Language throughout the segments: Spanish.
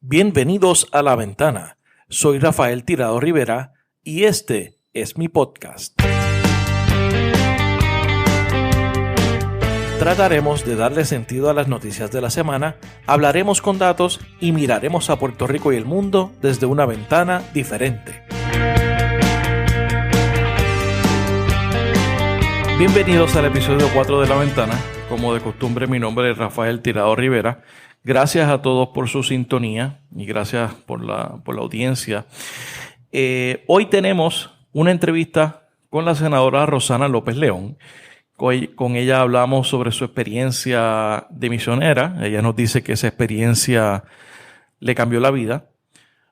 Bienvenidos a La Ventana. Soy Rafael Tirado Rivera y este es mi podcast. Trataremos de darle sentido a las noticias de la semana, hablaremos con datos y miraremos a Puerto Rico y el mundo desde una ventana diferente. Bienvenidos al episodio 4 de La Ventana. Como de costumbre, mi nombre es Rafael Tirado Rivera. Gracias a todos por su sintonía y gracias por la audiencia. Hoy tenemos una entrevista con la senadora Rosana López León. Con ella hablamos sobre su experiencia de misionera. Ella nos dice que esa experiencia le cambió la vida.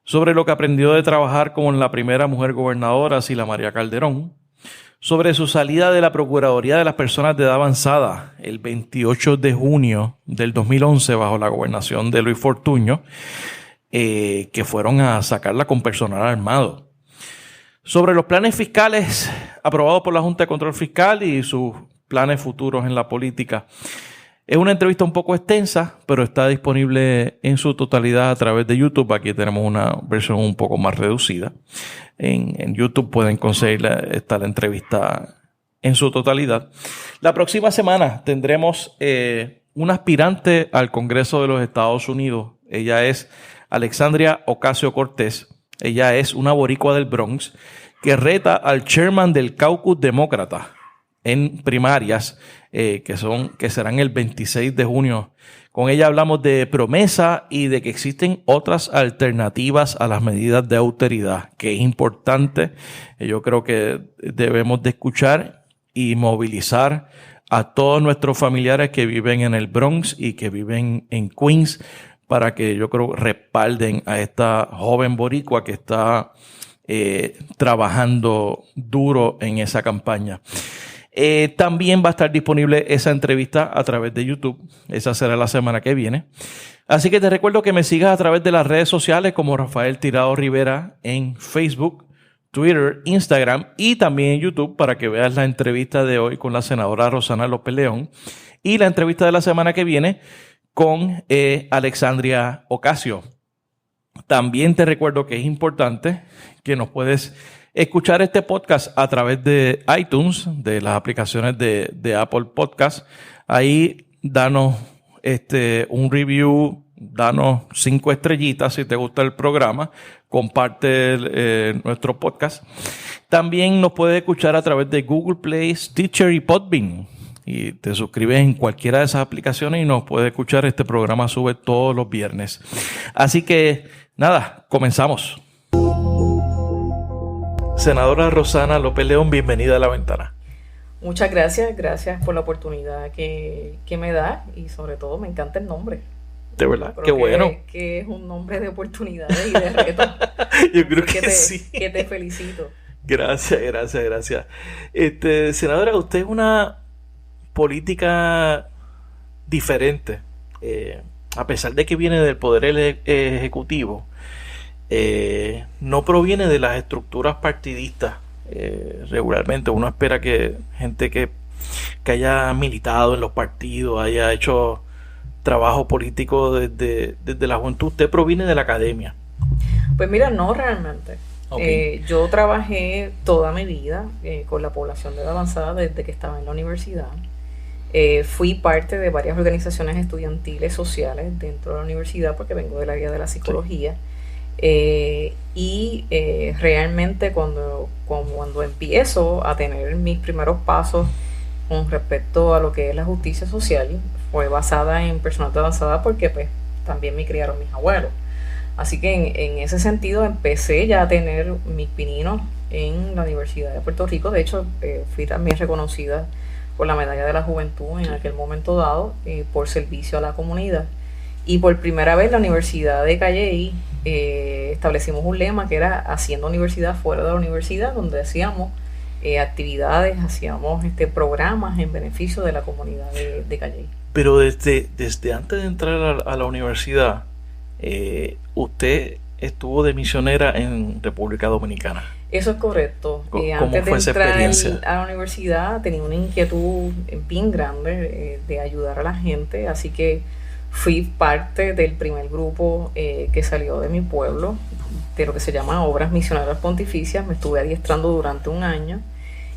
Sobre lo que aprendió de trabajar con la primera mujer gobernadora, Sila María Calderón. Sobre su salida de la Procuraduría de las Personas de Edad Avanzada el 28 de junio del 2011 bajo la gobernación de Luis Fortuño, que fueron a sacarla con personal armado. Sobre los planes fiscales aprobados por la Junta de Control Fiscal y sus planes futuros en la política. Es una entrevista un poco extensa, pero está disponible en su totalidad a través de YouTube. Aquí tenemos una versión un poco más reducida. En YouTube pueden conseguir la entrevista en su totalidad. La próxima semana tendremos una aspirante al Congreso de los Estados Unidos. Ella es Alexandria Ocasio-Cortez. Ella es una boricua del Bronx que reta al chairman del caucus demócrata en primarias que serán el 26 de junio. Con ella hablamos de promesa y de que existen otras alternativas a las medidas de austeridad, que es importante. Yo creo que debemos de escuchar y movilizar a todos nuestros familiares que viven en el Bronx y que viven en Queens para que yo creo respalden a esta joven boricua que está trabajando duro en esa campaña. También va a estar disponible esa entrevista a través de YouTube. Esa será la semana que viene. Así que te recuerdo que me sigas a través de las redes sociales como Rafael Tirado Rivera en Facebook, Twitter, Instagram y también en YouTube para que veas la entrevista de hoy con la senadora Rosana López León y la entrevista de la semana que viene con Alexandria Ocasio. También te recuerdo que es importante que nos puedes escuchar este podcast a través de iTunes, de las aplicaciones de Apple Podcast. Ahí danos un review, danos 5 estrellitas si te gusta el programa, comparte nuestro podcast. También nos puedes escuchar a través de Google Play, Stitcher y Podbean. Y te suscribes en cualquiera de esas aplicaciones y nos puedes escuchar. Este programa sube todos los viernes. Así que nada, comenzamos. Senadora Rosana López León, bienvenida a La Ventana. Muchas gracias por la oportunidad que me da y sobre todo me encanta el nombre. De verdad, qué bueno. Que es un nombre de oportunidades y de retos. Yo creo que sí. Que te felicito. Gracias. Senadora, usted es una política diferente. A pesar de que viene del Poder Ejecutivo, no proviene de las estructuras partidistas. Regularmente uno espera que gente que haya militado en los partidos, haya hecho trabajo político desde la juventud. Usted proviene de la academia. Pues mira, no realmente. Okay. Yo trabajé toda mi vida con la población de edad avanzada desde que estaba en la universidad. Fui parte de varias organizaciones estudiantiles sociales dentro de la universidad porque vengo del área de la psicología. Sí. Realmente cuando empiezo a tener mis primeros pasos con respecto a lo que es la justicia social, fue basada en personas de avanzada porque pues también me criaron mis abuelos. Así que en ese sentido empecé ya a tener mis pininos en la Universidad de Puerto Rico. De hecho, fui también reconocida por la Medalla de la Juventud en aquel momento dado por servicio a la comunidad. Y por primera vez la Universidad de Calley establecimos un lema que era haciendo universidad fuera de la universidad, donde hacíamos actividades, hacíamos programas en beneficio de la comunidad de Calley. Pero desde antes de entrar a la universidad, usted estuvo de misionera en República Dominicana. Eso es correcto. Antes de entrar a la universidad tenía una inquietud bien grande de ayudar a la gente, así que Fui parte del primer grupo que salió de mi pueblo, de lo que se llama Obras Misioneras Pontificias. Me estuve adiestrando durante un año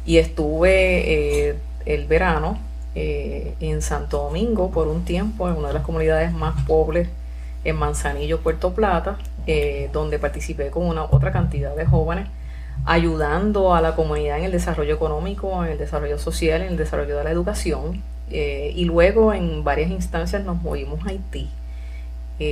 y estuve el verano en Santo Domingo por un tiempo, en una de las comunidades más pobres en Manzanillo, Puerto Plata, donde participé con otra cantidad de jóvenes, ayudando a la comunidad en el desarrollo económico, en el desarrollo social, en el desarrollo de la educación. Y luego en varias instancias nos movimos a Haití,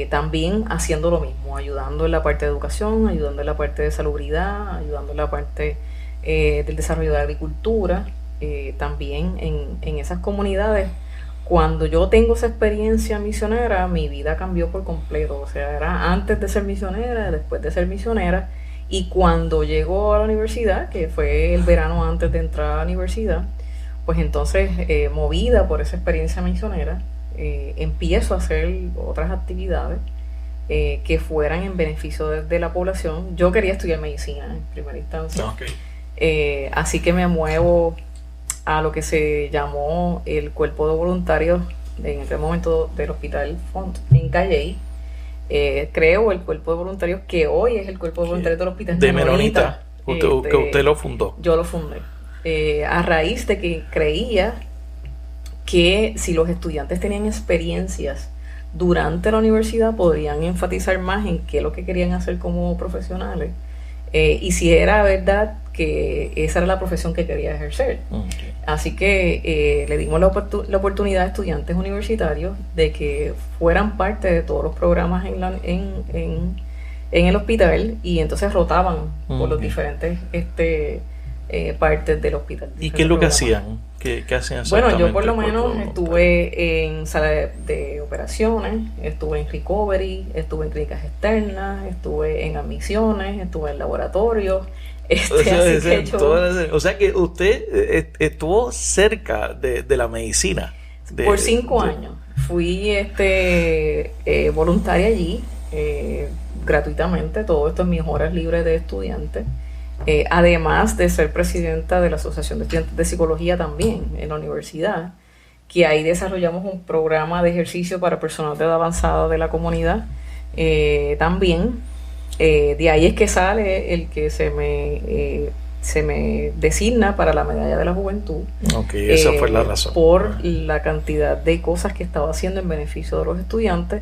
también haciendo lo mismo, ayudando en la parte de educación, ayudando en la parte de salubridad, ayudando en la parte del desarrollo de la agricultura, también en esas comunidades. Cuando yo tengo esa experiencia misionera, mi vida cambió por completo. O sea, era antes de ser misionera, después de ser misionera. Y cuando llego a la universidad, que fue el verano antes de entrar a la universidad, pues entonces, movida por esa experiencia misionera, empiezo a hacer otras actividades que fueran en beneficio de la población. Yo quería estudiar medicina en primera instancia. Okay. Así que me muevo a lo que se llamó el cuerpo de voluntarios en aquel momento del Hospital Font en Calley. Creo el cuerpo de voluntarios que hoy es el cuerpo de voluntarios del Hospital de Menonita. Que usted lo fundó. Yo lo fundé. A raíz de que creía que si los estudiantes tenían experiencias durante la universidad podrían enfatizar más en qué es lo que querían hacer como profesionales, y si era verdad que esa era la profesión que quería ejercer. Okay. Así que le dimos la oportunidad a estudiantes universitarios de que fueran parte de todos los programas en el hospital, y entonces rotaban por los diferentes partes del hospital. ¿Y qué es lo que hacían? ¿Qué hacían exactamente? Bueno, yo por lo menos estuve en sala de operaciones, estuve en recovery, estuve en clínicas externas, estuve en admisiones, estuve en laboratorios. O sea que usted estuvo cerca de la medicina. Por 5 años. Fui voluntaria allí, gratuitamente. Todo esto en mis horas libres de estudiante. Además de ser presidenta de la Asociación de Estudiantes de Psicología también en la universidad, que ahí desarrollamos un programa de ejercicio para personas de edad avanzada de la comunidad también. De ahí es que sale el que se me designa para la medalla de la juventud. Okay, esa fue la razón. Por la cantidad de cosas que estaba haciendo en beneficio de los estudiantes.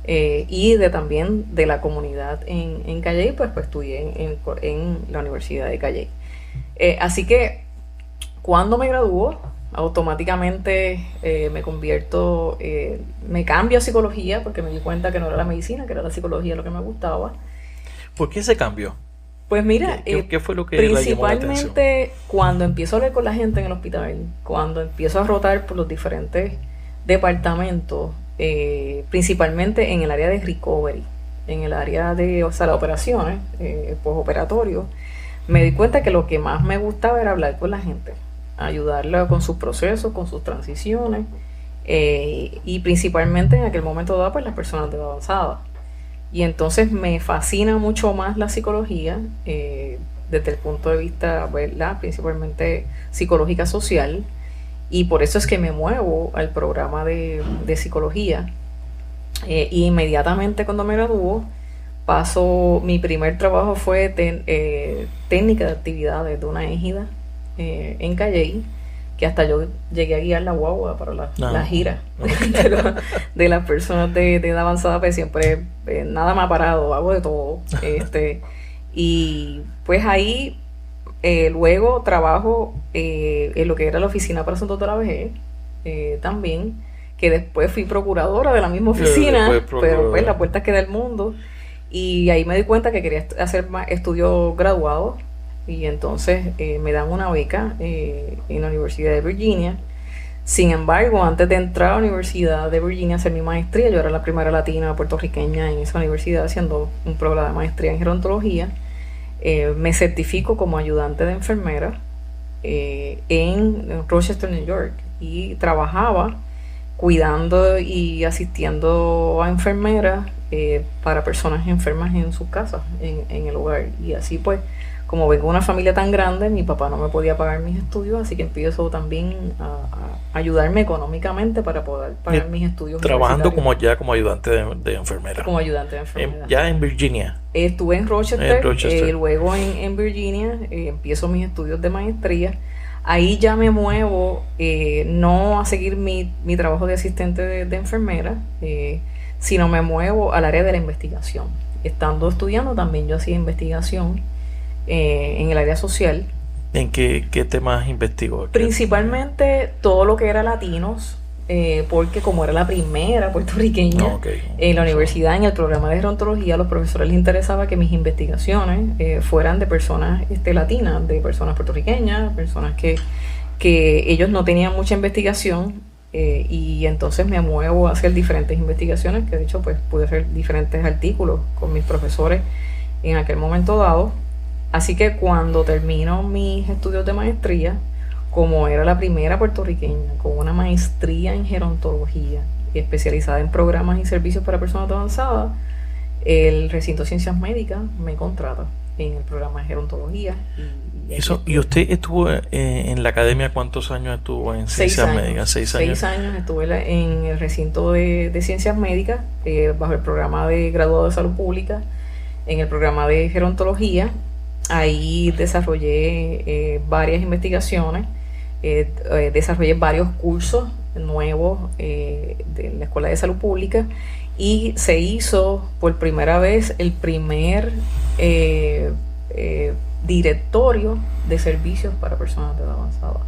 Y también de la comunidad en Calley, pues estudié en la Universidad de Calley. Así que cuando me graduó, automáticamente me cambio a psicología, porque me di cuenta que no era la medicina, que era la psicología lo que me gustaba. ¿Por qué se cambió? Pues mira, ¿Qué fue lo que le llamó la atención? Principalmente cuando empiezo a hablar con la gente en el hospital, cuando empiezo a rotar por los diferentes departamentos, principalmente en el área de recovery, en el área de sala de operaciones, postoperatorio, me di cuenta que lo que más me gustaba era hablar con la gente, ayudarla con sus procesos, con sus transiciones, y principalmente en aquel momento dado, pues las personas de edad avanzada. Y entonces me fascina mucho más la psicología, desde el punto de vista, ¿verdad?, principalmente psicológica social. Y por eso es que me muevo al programa de psicología. Y inmediatamente cuando me graduó, mi primer trabajo fue técnica de actividades de una égida en Calley, que hasta yo llegué a guiar la guagua para la gira de las personas de edad avanzada, pues siempre nada me ha parado, hago de todo. Y pues ahí... luego trabajo en lo que era la oficina para asuntos de la vejez, también, que después fui procuradora de la misma oficina, pero pues la puerta queda del mundo, y ahí me di cuenta que quería hacer más estudios graduados, y entonces me dan una beca en la Universidad de Virginia. Sin embargo, antes de entrar a la Universidad de Virginia a hacer mi maestría, yo era la primera latina puertorriqueña en esa universidad haciendo un programa de maestría en gerontología. Me certifico como ayudante de enfermera en Rochester, New York, y trabajaba cuidando y asistiendo a enfermeras para personas enfermas en sus casas, en el hogar. Y así pues, como vengo de una familia tan grande, mi papá no me podía pagar mis estudios, así que empiezo también a ayudarme económicamente para poder pagar mis estudios. Trabajando como ayudante de enfermera. Como ayudante de enfermera. Ya en Virginia. Estuve en Rochester. Luego en Virginia empiezo mis estudios de maestría. Ahí ya me muevo, no a seguir mi trabajo de asistente de enfermera, sino me muevo al área de la investigación. Estando estudiando también yo hacía investigación en el área social. ¿En qué temas investigó? Principalmente todo lo que era latinos, porque como era la primera puertorriqueña en la universidad, en el programa de gerontología, a los profesores les interesaba que mis investigaciones fueran de personas latinas, de personas puertorriqueñas, personas que ellos no tenían mucha investigación, y entonces me muevo a hacer diferentes investigaciones, que de hecho pues pude hacer diferentes artículos con mis profesores en aquel momento dado. Así que cuando termino mis estudios de maestría, como era la primera puertorriqueña con una maestría en gerontología y especializada en programas y servicios para personas avanzadas, el recinto de ciencias médicas me contrata en el programa de gerontología. ¿Y usted estuvo en la academia? ¿Cuántos años estuvo en ciencias médicas? 6 años. 6 años estuve en el recinto de ciencias médicas, bajo el programa de graduado de salud pública, en el programa de gerontología. Ahí desarrollé varias investigaciones, desarrollé varios cursos nuevos de la Escuela de Salud Pública, y se hizo por primera vez el primer directorio de servicios para personas de edad avanzada.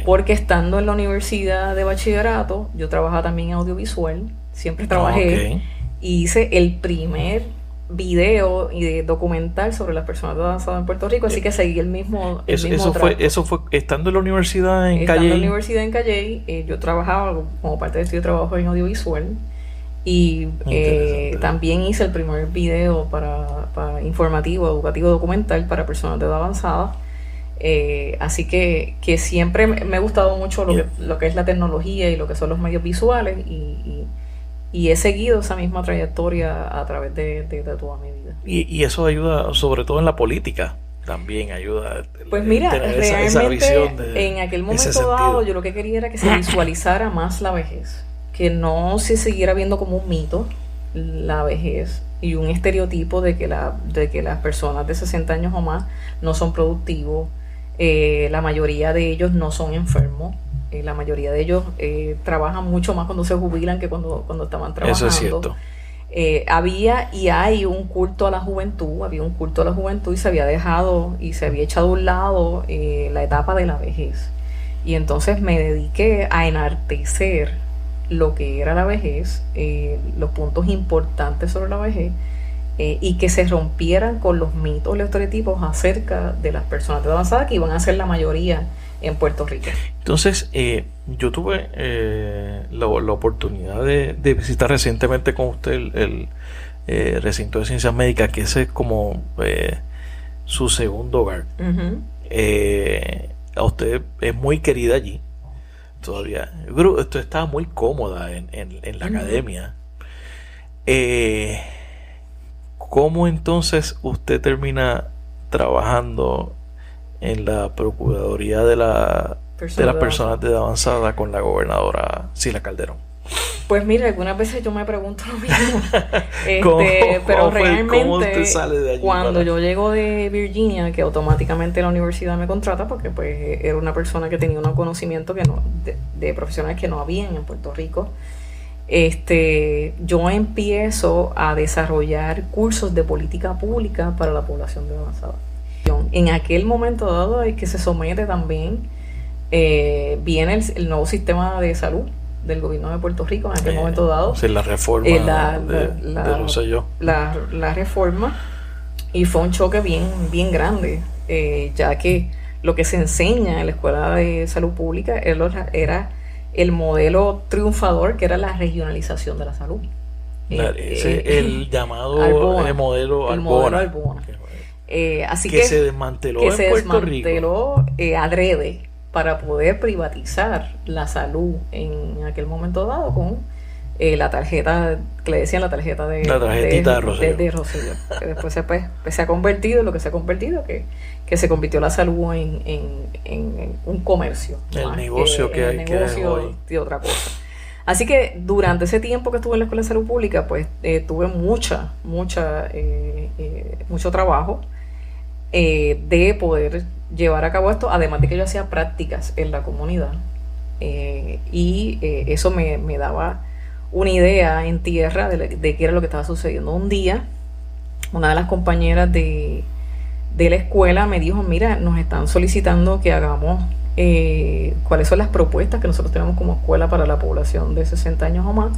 Porque estando en la universidad de bachillerato, yo trabajaba también en audiovisual, siempre trabajé, y hice el primer video y documental sobre las personas de edad avanzada en Puerto Rico, así que seguí el mismo eso fue estando en la universidad en Calley. Estando en la universidad en Calley, yo trabajaba como parte de estudio de trabajo en audiovisual, y también hice el primer video para informativo, educativo, documental para personas de edad avanzada. Así que siempre me ha gustado mucho lo que es la tecnología y lo que son los medios visuales, y he seguido esa misma trayectoria a través de toda mi vida. Y eso ayuda, sobre todo en la política, también ayuda. Pues mira, realmente esa visión en aquel momento dado, yo lo que quería era que se visualizara más la vejez, que no se siguiera viendo como un mito la vejez y un estereotipo de que las personas de 60 años o más no son productivos. La mayoría de ellos no son enfermos. La mayoría de ellos trabajan mucho más cuando se jubilan que cuando estaban trabajando. Eso es cierto. Había y hay un culto a la juventud, y se había dejado y se había echado a un lado la etapa de la vejez. Y entonces me dediqué a enaltecer lo que era la vejez, los puntos importantes sobre la vejez, y que se rompieran con los mitos, los estereotipos acerca de las personas de edad avanzada, que iban a ser la mayoría en Puerto Rico. Entonces, yo tuve la oportunidad de visitar recientemente con usted el recinto de ciencias médicas, que ese es como su segundo hogar. Uh-huh. A usted es muy querida allí todavía. Yo creo que usted estaba muy cómoda en la uh-huh. academia. ¿Cómo entonces usted termina trabajando en la Procuraduría de las Personas de Edad Avanzada con la gobernadora Sila Calderón? Pues mira, algunas veces yo me pregunto lo mismo. ¿Cómo realmente usted sale de allí cuando yo llego de Virginia, que automáticamente la universidad me contrata, porque pues era una persona que tenía un conocimiento de profesionales que no habían en Puerto Rico, yo empiezo a desarrollar cursos de política pública para la población de avanzada. En aquel momento dado es que se somete también, viene el nuevo sistema de salud del gobierno de Puerto Rico en aquel momento dado. O sea, la reforma de Rosselló. La reforma, y fue un choque bien grande, ya que lo que se enseña en la Escuela de Salud Pública era el modelo triunfador, que era la regionalización de la salud. El llamado Arbona, modelo Arbona. Así que se desmanteló en Puerto Rico. Adrede para poder privatizar la salud en aquel momento dado con la tarjeta, que le decían la tarjeta La tarjetita de Rosselló. de Rosselló, que después se ha convertido en lo que se ha convertido, que se convirtió la salud en un comercio. El negocio que hay hoy. De otra cosa. Así que durante ese tiempo que estuve en la Escuela de Salud Pública, pues tuve mucho trabajo de poder llevar a cabo esto, además de que yo hacía prácticas en la comunidad. Eso me daba una idea en tierra de qué era lo que estaba sucediendo. Un día, una de las compañeras de la escuela me dijo, mira, nos están solicitando que hagamos cuáles son las propuestas que nosotros tenemos como escuela para la población de 60 años o más.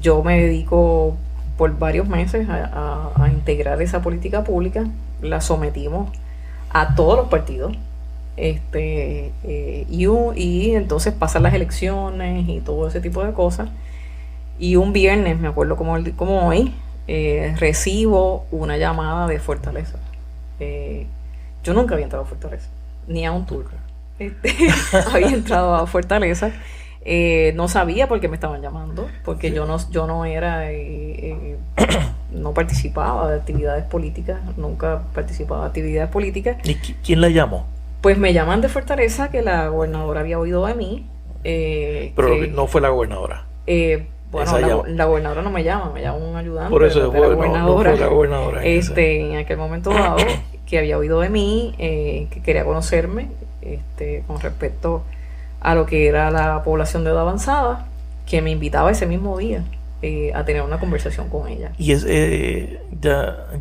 Yo me dedico por varios meses a integrar esa política pública. La sometimos a todos los partidos. Y entonces pasan las elecciones y todo ese tipo de cosas. Y un viernes, me acuerdo como hoy, recibo una llamada de Fortaleza. Yo nunca había entrado a Fortaleza, ni a un tour. Había entrado a Fortaleza. No sabía por qué me estaban llamando, porque sí. yo no era, no participaba de actividades políticas, nunca participaba de actividades políticas. ¿Y quién la llamó? Pues me llaman de Fortaleza, que la gobernadora había oído de mí. Pero no fue la gobernadora. Bueno, la gobernadora no me llama un ayudante. Por eso de la gobernadora. No fue la gobernadora. En aquel momento dado, que había oído de mí, que quería conocerme con respecto a lo que era la población de edad avanzada, que me invitaba ese mismo día a tener una conversación con ella. Y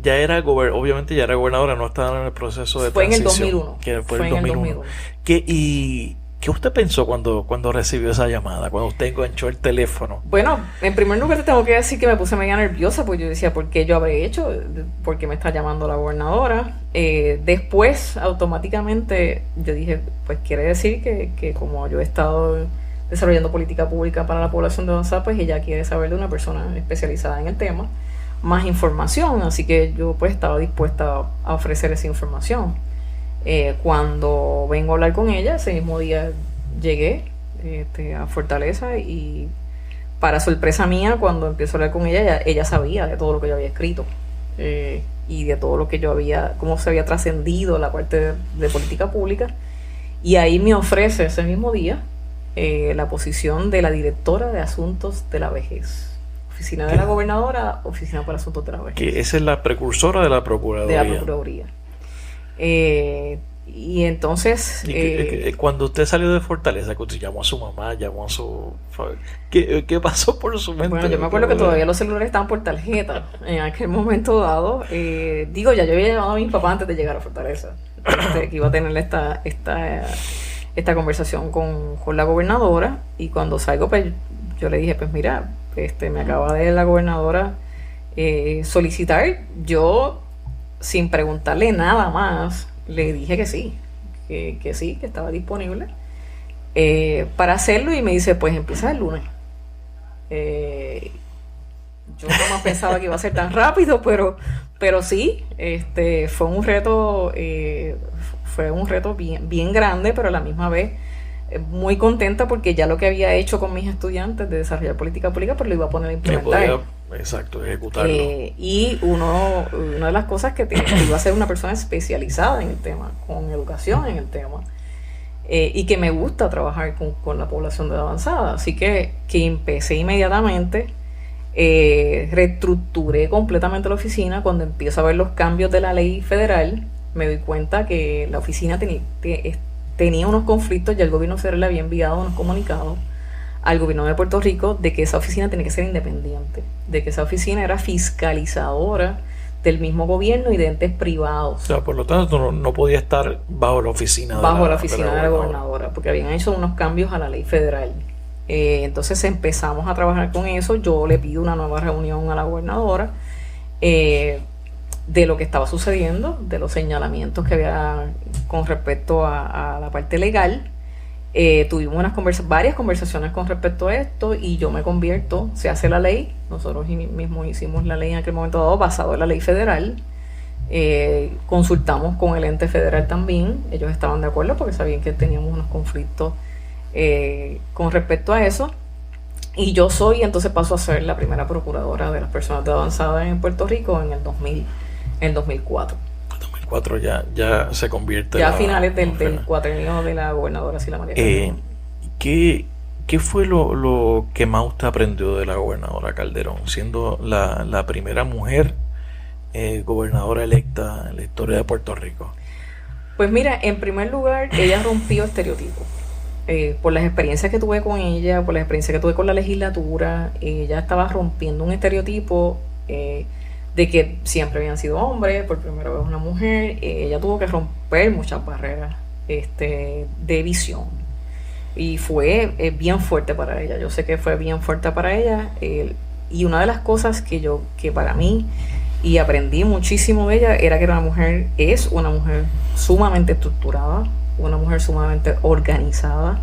ya era obviamente ya era gobernadora, no estaba en el proceso de transición. Fue en el 2001. Fue en el 2001. ¿Qué usted pensó cuando recibió esa llamada, cuando usted enganchó el teléfono? Bueno, en primer lugar te tengo que decir que me puse media nerviosa, porque yo decía, ¿por qué yo habré hecho? ¿Por qué me está llamando la gobernadora? Después, automáticamente, yo dije, pues quiere decir que como yo he estado desarrollando política pública para la población de avanzada, pues ella quiere saber de una persona especializada en el tema, más información, así que yo pues estaba dispuesta a ofrecer esa información. Cuando vengo a hablar con ella, ese mismo día llegué a Fortaleza, y para sorpresa mía, cuando empiezo a hablar con ella sabía de todo lo que yo había escrito, y de todo lo que yo cómo se había trascendido la parte de política pública, y ahí me ofrece ese mismo día la posición de la directora de Asuntos de la Vejez. Oficina de la Gobernadora, Oficina para Asuntos de la Vejez. Que esa es la precursora de la Procuraduría. De la Procuraduría. Y entonces... cuando usted salió de Fortaleza, que usted llamó a su mamá, llamó a su... ¿Qué pasó por su mente? Bueno, yo me acuerdo que todavía los celulares estaban por tarjeta. En aquel momento dado, ya yo había llamado a mi papá antes de llegar a Fortaleza, que iba a tener esta conversación con la gobernadora, y cuando salgo, pues yo le dije, pues mira, me acaba de la gobernadora solicitar. Yo, sin preguntarle nada más, le dije que sí, que sí, que estaba disponible para hacerlo, y me dice, pues empieza el lunes. Yo jamás pensaba que iba a ser tan rápido, pero sí, fue un reto bien grande, pero a la misma vez muy contenta, porque ya lo que había hecho con mis estudiantes de desarrollar política pública, pues lo iba a poner a implementar. Exacto, ejecutarlo. Y una de las cosas que iba a ser una persona especializada en el tema, con educación en el tema, y que me gusta trabajar con la población de edad avanzada. Así que empecé inmediatamente, reestructuré completamente la oficina. Cuando empiezo a ver los cambios de la ley federal, me doy cuenta que la oficina tenía unos conflictos, y el gobierno federal le había enviado unos comunicados al gobierno de Puerto Rico de que esa oficina tenía que ser independiente, de que esa oficina era fiscalizadora del mismo gobierno y de entes privados. O sea, por lo tanto, no podía estar bajo la oficina de la gobernadora, porque habían hecho unos cambios a la ley federal. Entonces empezamos a trabajar con eso. Yo le pido una nueva reunión a la gobernadora de lo que estaba sucediendo, de los señalamientos que había con respecto a la parte legal. Tuvimos varias conversaciones con respecto a esto, y yo me convierto, se hace la ley, nosotros mismos hicimos la ley en aquel momento dado basado en la ley federal. Consultamos con el ente federal también, ellos estaban de acuerdo porque sabían que teníamos unos conflictos con respecto a eso, Y yo entonces paso a ser la primera procuradora de las personas de avanzada en Puerto Rico en el 2004. En 2004 ya se convierte. Ya a finales del cuatrenio de la gobernadora Sila María Calderón. ¿Qué fue lo que más usted aprendió de la gobernadora Calderón, siendo la primera mujer gobernadora electa en la historia de Puerto Rico? Pues mira, en primer lugar, ella rompió estereotipos. Por las experiencias que tuve con ella, por las experiencias que tuve con la legislatura, ella estaba rompiendo un estereotipo de que siempre habían sido hombres, por primera vez una mujer. Ella tuvo que romper muchas barreras de visión. Y fue bien fuerte para ella. Yo sé que fue bien fuerte para ella. Y una de las cosas que para mí, y aprendí muchísimo de ella, era que es una mujer sumamente estructurada, una mujer sumamente organizada,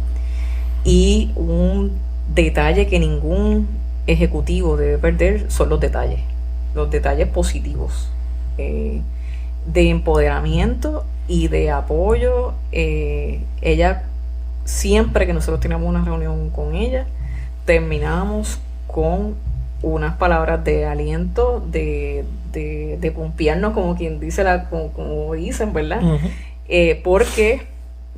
y un detalle que ningún ejecutivo debe perder son los detalles positivos, de empoderamiento y de apoyo. Ella, siempre que nosotros teníamos una reunión con ella, terminábamos con unas palabras de aliento, de pompearnos, como quien dice, como dicen, ¿verdad? Uh-huh. Porque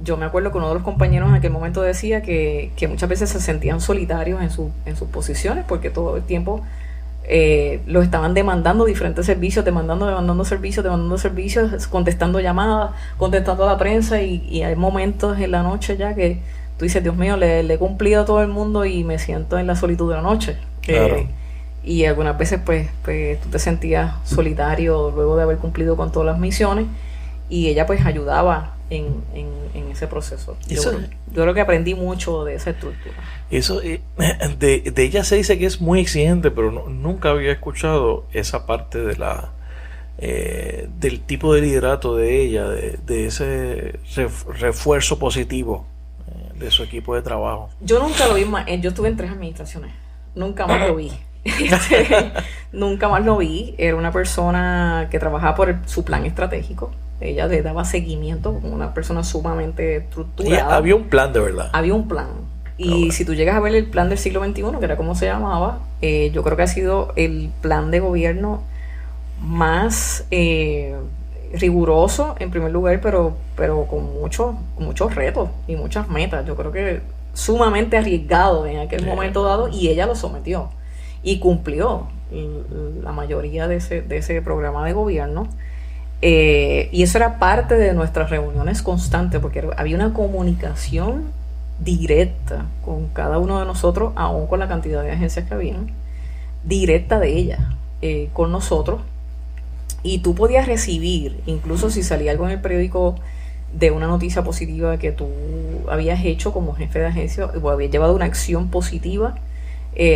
yo me acuerdo que uno de los compañeros en aquel momento decía que muchas veces se sentían solitarios en sus posiciones, porque todo el tiempo los estaban demandando diferentes servicios, demandando servicios, contestando llamadas, contestando a la prensa, y hay momentos en la noche ya que tú dices, Dios mío, le he cumplido a todo el mundo y me siento en la solitud de la noche. Claro. Y algunas veces pues tú te sentías solitario luego de haber cumplido con todas las misiones, y ella pues ayudaba en ese proceso. Yo creo que aprendí mucho de esa estructura. Eso de ella se dice que es muy exigente, pero nunca había escuchado esa parte de del tipo de liderato de ella, de ese refuerzo positivo de su equipo de trabajo. Yo nunca lo vi más. Yo estuve en 3 administraciones, nunca más lo vi. Nunca más lo vi. Era una persona que trabajaba por su plan estratégico. Ella le daba seguimiento, como una persona sumamente estructurada. Había un plan, de verdad. Había un plan. Y si tú llegas a ver el plan del siglo XXI, que era como se llamaba, yo creo que ha sido el plan de gobierno más riguroso, en primer lugar, pero con muchos retos y muchas metas. Yo creo que sumamente arriesgado en aquel momento dado, y ella lo sometió y cumplió la mayoría de ese programa de gobierno. Y eso era parte de nuestras reuniones constantes, porque había una comunicación directa con cada uno de nosotros, aún con la cantidad de agencias que habían, directa de ella con nosotros. Y tú podías recibir, incluso si salía algo en el periódico de una noticia positiva que tú habías hecho como jefe de agencia o habías llevado una acción positiva,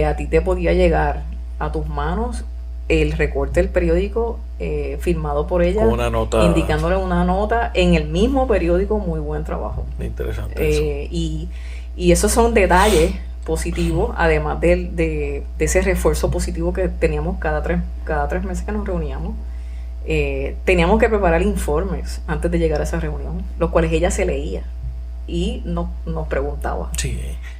a ti te podía llegar a tus manos el recorte del periódico firmado por ella, con una nota, indicándole una nota en el mismo periódico, muy buen trabajo. Interesante eso. Y esos son detalles positivos, además de ese refuerzo positivo que teníamos cada tres meses que nos reuníamos. Teníamos que preparar informes antes de llegar a esa reunión, los cuales ella se leía y nos preguntaba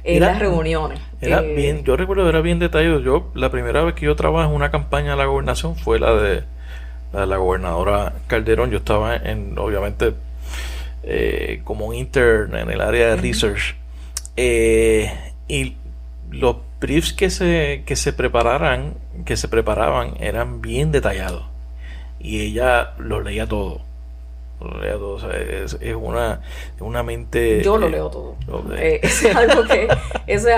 en las reuniones. Era bien, yo recuerdo, era bien detallado. La primera vez que yo trabajé en una campaña de la gobernación fue la de la gobernadora Calderón. Yo estaba obviamente como un intern en el área de research, y los briefs que se preparaban eran bien detallados, y ella lo leía todo. O sea, es una mente. Yo lo leo todo. Eso es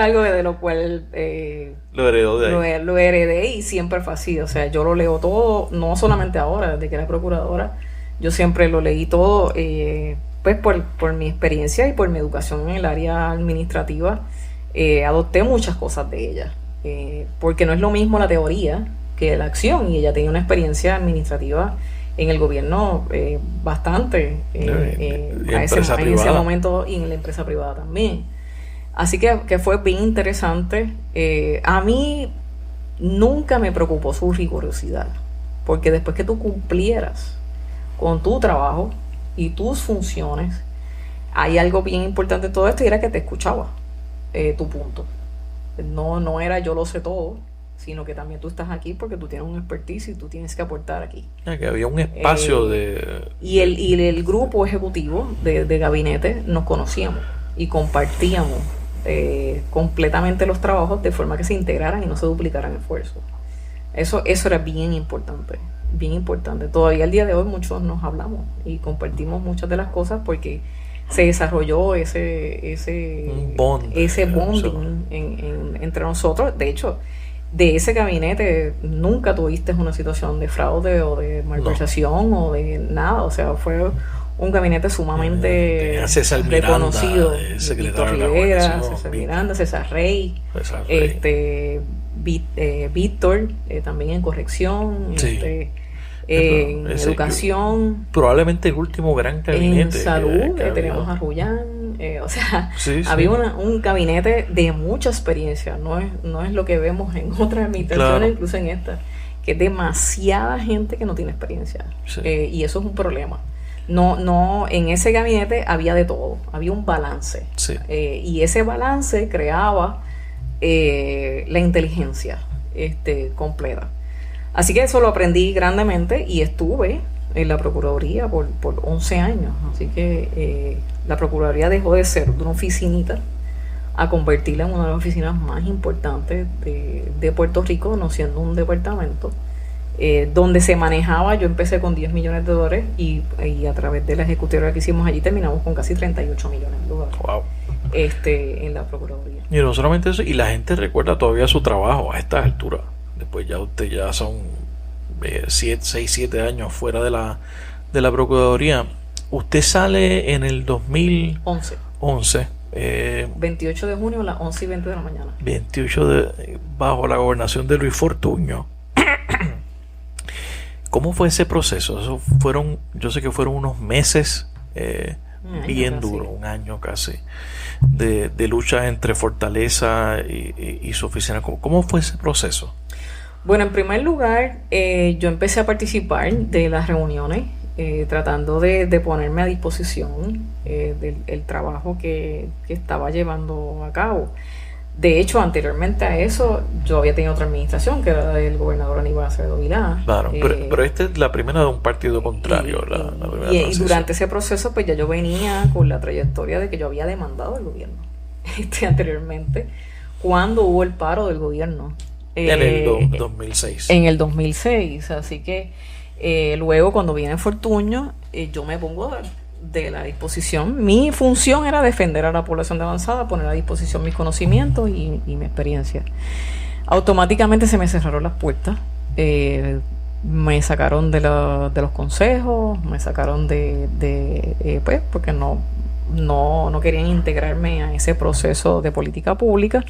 algo de lo cual lo heredó de ahí. Lo heredé, y siempre fue así. O sea, yo lo leo todo, no solamente ahora, desde que era procuradora, yo siempre lo leí todo, pues por mi experiencia y por mi educación en el área administrativa. Adopté muchas cosas de ella, porque no es lo mismo la teoría que la acción, y ella tenía una experiencia administrativa en el gobierno bastante en ese momento, y en la empresa privada también. Así que fue bien interesante. A mí nunca me preocupó su rigurosidad, porque después que tú cumplieras con tu trabajo y tus funciones, hay algo bien importante en todo esto, y era que te escuchaba tu punto. No era yo lo sé todo, sino que también tú estás aquí porque tú tienes un expertise y tú tienes que aportar aquí. Que había un espacio Y el grupo ejecutivo de gabinete nos conocíamos y compartíamos completamente los trabajos de forma que se integraran y no se duplicaran esfuerzos. Eso era bien importante, bien importante. Todavía al día de hoy muchos nos hablamos y compartimos muchas de las cosas porque se desarrolló ese bonding entre nosotros. De hecho, de ese gabinete nunca tuviste una situación de fraude o de malversación o de nada. O sea, fue un gabinete sumamente reconocido. Víctor Rivera, César Miranda, César Rey, Víctor, también en corrección, en educación, probablemente el último gran gabinete. En salud tenemos a Rullán. O sea, había un gabinete de mucha experiencia. No es lo que vemos en otras administraciones, incluso en esta, que es demasiada gente que no tiene experiencia. Y eso es un problema. No, en ese gabinete había de todo, había un balance. Y ese balance creaba la inteligencia completa. Así que eso lo aprendí grandemente y estuve en la Procuraduría por 11 años. Así que la Procuraduría dejó de ser de una oficinita a convertirla en una de las oficinas más importantes de Puerto Rico, no siendo un departamento, donde se manejaba. Yo empecé con $10 millones y a través de la ejecutiva que hicimos allí terminamos con casi $38 millones. Wow. En la Procuraduría. Y no solamente eso, y la gente recuerda todavía su trabajo a estas alturas. Después usted ya son 6-7 años fuera de la Procuraduría. Usted sale en el 2011. 28 de junio a las 11:20 de la mañana. Bajo la gobernación de Luis Fortuño. ¿Cómo fue ese proceso? Yo sé que fueron unos meses bien duros, un año casi, de lucha entre Fortaleza y su oficina. ¿Cómo fue ese proceso? Bueno, en primer lugar, yo empecé a participar de las reuniones, tratando de ponerme a disposición del trabajo que estaba llevando a cabo. De hecho, anteriormente a eso, yo había tenido otra administración, que era del gobernador Aníbal Acevedo Vilá. Claro, pero esta es la primera de un partido contrario. Y durante ese proceso, pues ya yo venía con la trayectoria de que yo había demandado al gobierno anteriormente, cuando hubo el paro del gobierno. En el 2006. En el 2006, así que luego cuando viene Fortuño, yo me pongo de la disposición. Mi función era defender a la población de avanzada, poner a disposición mis conocimientos y mi experiencia. Automáticamente se me cerraron las puertas, me sacaron de los consejos, me sacaron pues porque no querían integrarme a ese proceso de política pública.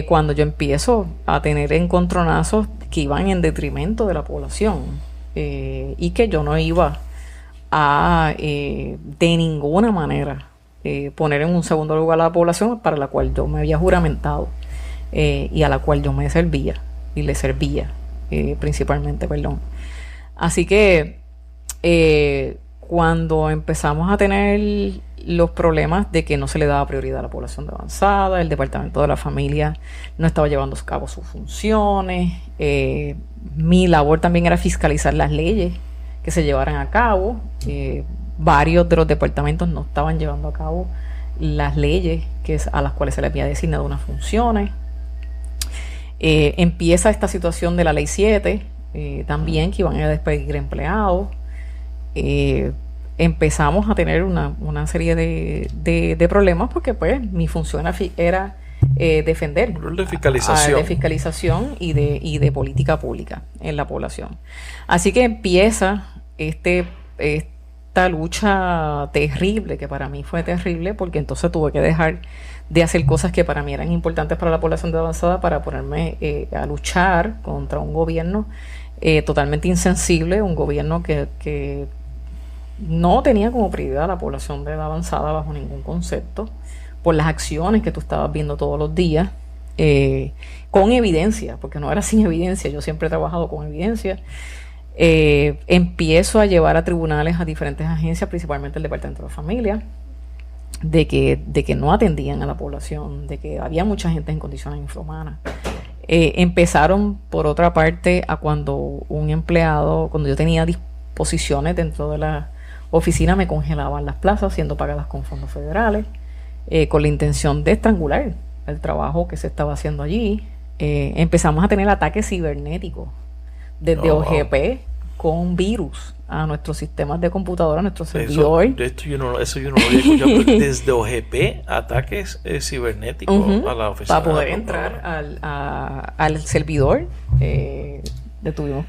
Cuando yo empiezo a tener encontronazos que iban en detrimento de la población, y que yo no iba a de ninguna manera poner en un segundo lugar a la población para la cual yo me había juramentado, y a la cual yo me servía y le servía principalmente, perdón. Así que cuando empezamos a tener los problemas de que no se le daba prioridad a la población de avanzada, el Departamento de la Familia no estaba llevando a cabo sus funciones, mi labor también era fiscalizar las leyes que se llevaran a cabo. Varios de los departamentos no estaban llevando a cabo las leyes a las cuales se les había designado unas funciones. Empieza esta situación de la Ley 7, también, que iban a despedir empleados. Empezamos a tener una serie de problemas porque pues mi función era defender, de fiscalización. De fiscalización y de política pública en la población. Así que empieza esta lucha terrible, que para mí fue terrible, porque entonces tuve que dejar de hacer cosas que para mí eran importantes para la población de avanzada para ponerme a luchar contra un gobierno totalmente insensible, un gobierno que no tenía como prioridad a la población de edad avanzada bajo ningún concepto, por las acciones que tú estabas viendo todos los días, con evidencia, porque no era sin evidencia, yo siempre he trabajado con evidencia. Empiezo a llevar a tribunales a diferentes agencias, principalmente el Departamento de la Familia, de que no atendían a la población, de que había mucha gente en condiciones infrahumanas. Empezaron, por otra parte, a cuando un empleado, cuando yo tenía disposiciones dentro de la oficina, me congelaban las plazas siendo pagadas con fondos federales, con la intención de estrangular el trabajo que se estaba haciendo allí. Empezamos a tener ataques cibernéticos desde OGP con virus a nuestros sistemas de computadora, a nuestros servidores. Eso yo no lo había escuchado. Desde OGP, ataques cibernéticos a la oficina. Para poder entrar al servidor, detuvimos.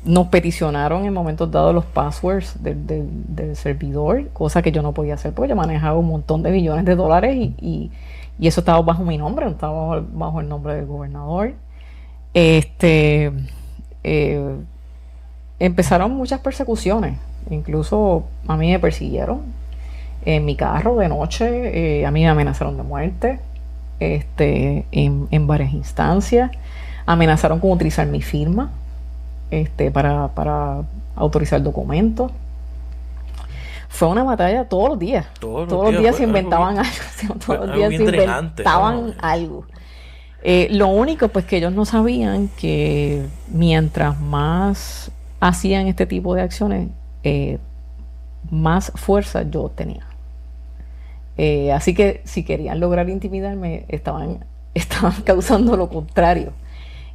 Nos peticionaron en momentos dados los passwords del servidor, cosa que yo no podía hacer porque yo manejaba un montón de millones de dólares y eso estaba bajo mi nombre, no estaba bajo el nombre del gobernador. Empezaron muchas persecuciones, incluso a mí me persiguieron en mi carro de noche, a mí me amenazaron de muerte en varias instancias, amenazaron con utilizar mi firma para autorizar documentos. Fue una batalla todos los días. Todos los días se inventaban algo. Todos los días se inventaban algo. Lo único pues que ellos no sabían que mientras más hacían este tipo de acciones, más fuerza yo tenía. Así que si querían lograr intimidarme, estaban causando lo contrario.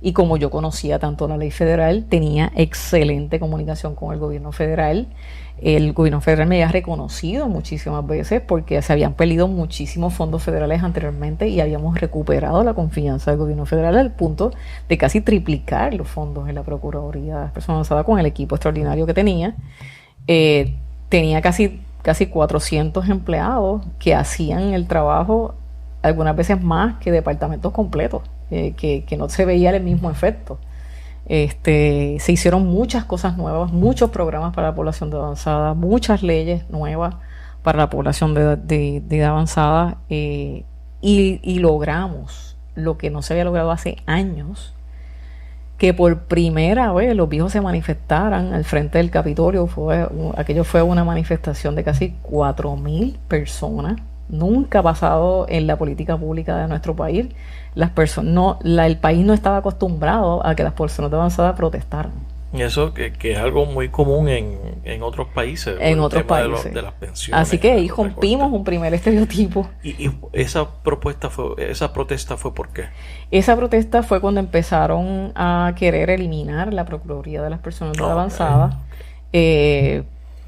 Y como yo conocía tanto la ley federal, tenía excelente comunicación con el gobierno federal. El gobierno federal me había reconocido muchísimas veces porque se habían perdido muchísimos fondos federales anteriormente y habíamos recuperado la confianza del gobierno federal al punto de casi triplicar los fondos en la Procuraduría Personalizada con el equipo extraordinario que tenía. Tenía casi 400 empleados que hacían el trabajo algunas veces más que departamentos completos, que no se veía el mismo efecto. Se hicieron muchas cosas nuevas, muchos programas para la población de avanzada, muchas leyes nuevas para la población de edad avanzada, y logramos lo que no se había logrado hace años, que por primera vez los viejos se manifestaran al frente del Capitolio. Aquello fue una manifestación de casi 4,000 personas. Nunca ha pasado en la política pública de nuestro país. El país no estaba acostumbrado a que las personas de avanzada protestaran. Y eso que es algo muy común en otros países. En otros países. De las pensiones. Así que ahí rompimos un primer estereotipo. ¿Y esa protesta fue por qué? Esa protesta fue cuando empezaron a querer eliminar la Procuraduría de las Personas de Avanzada.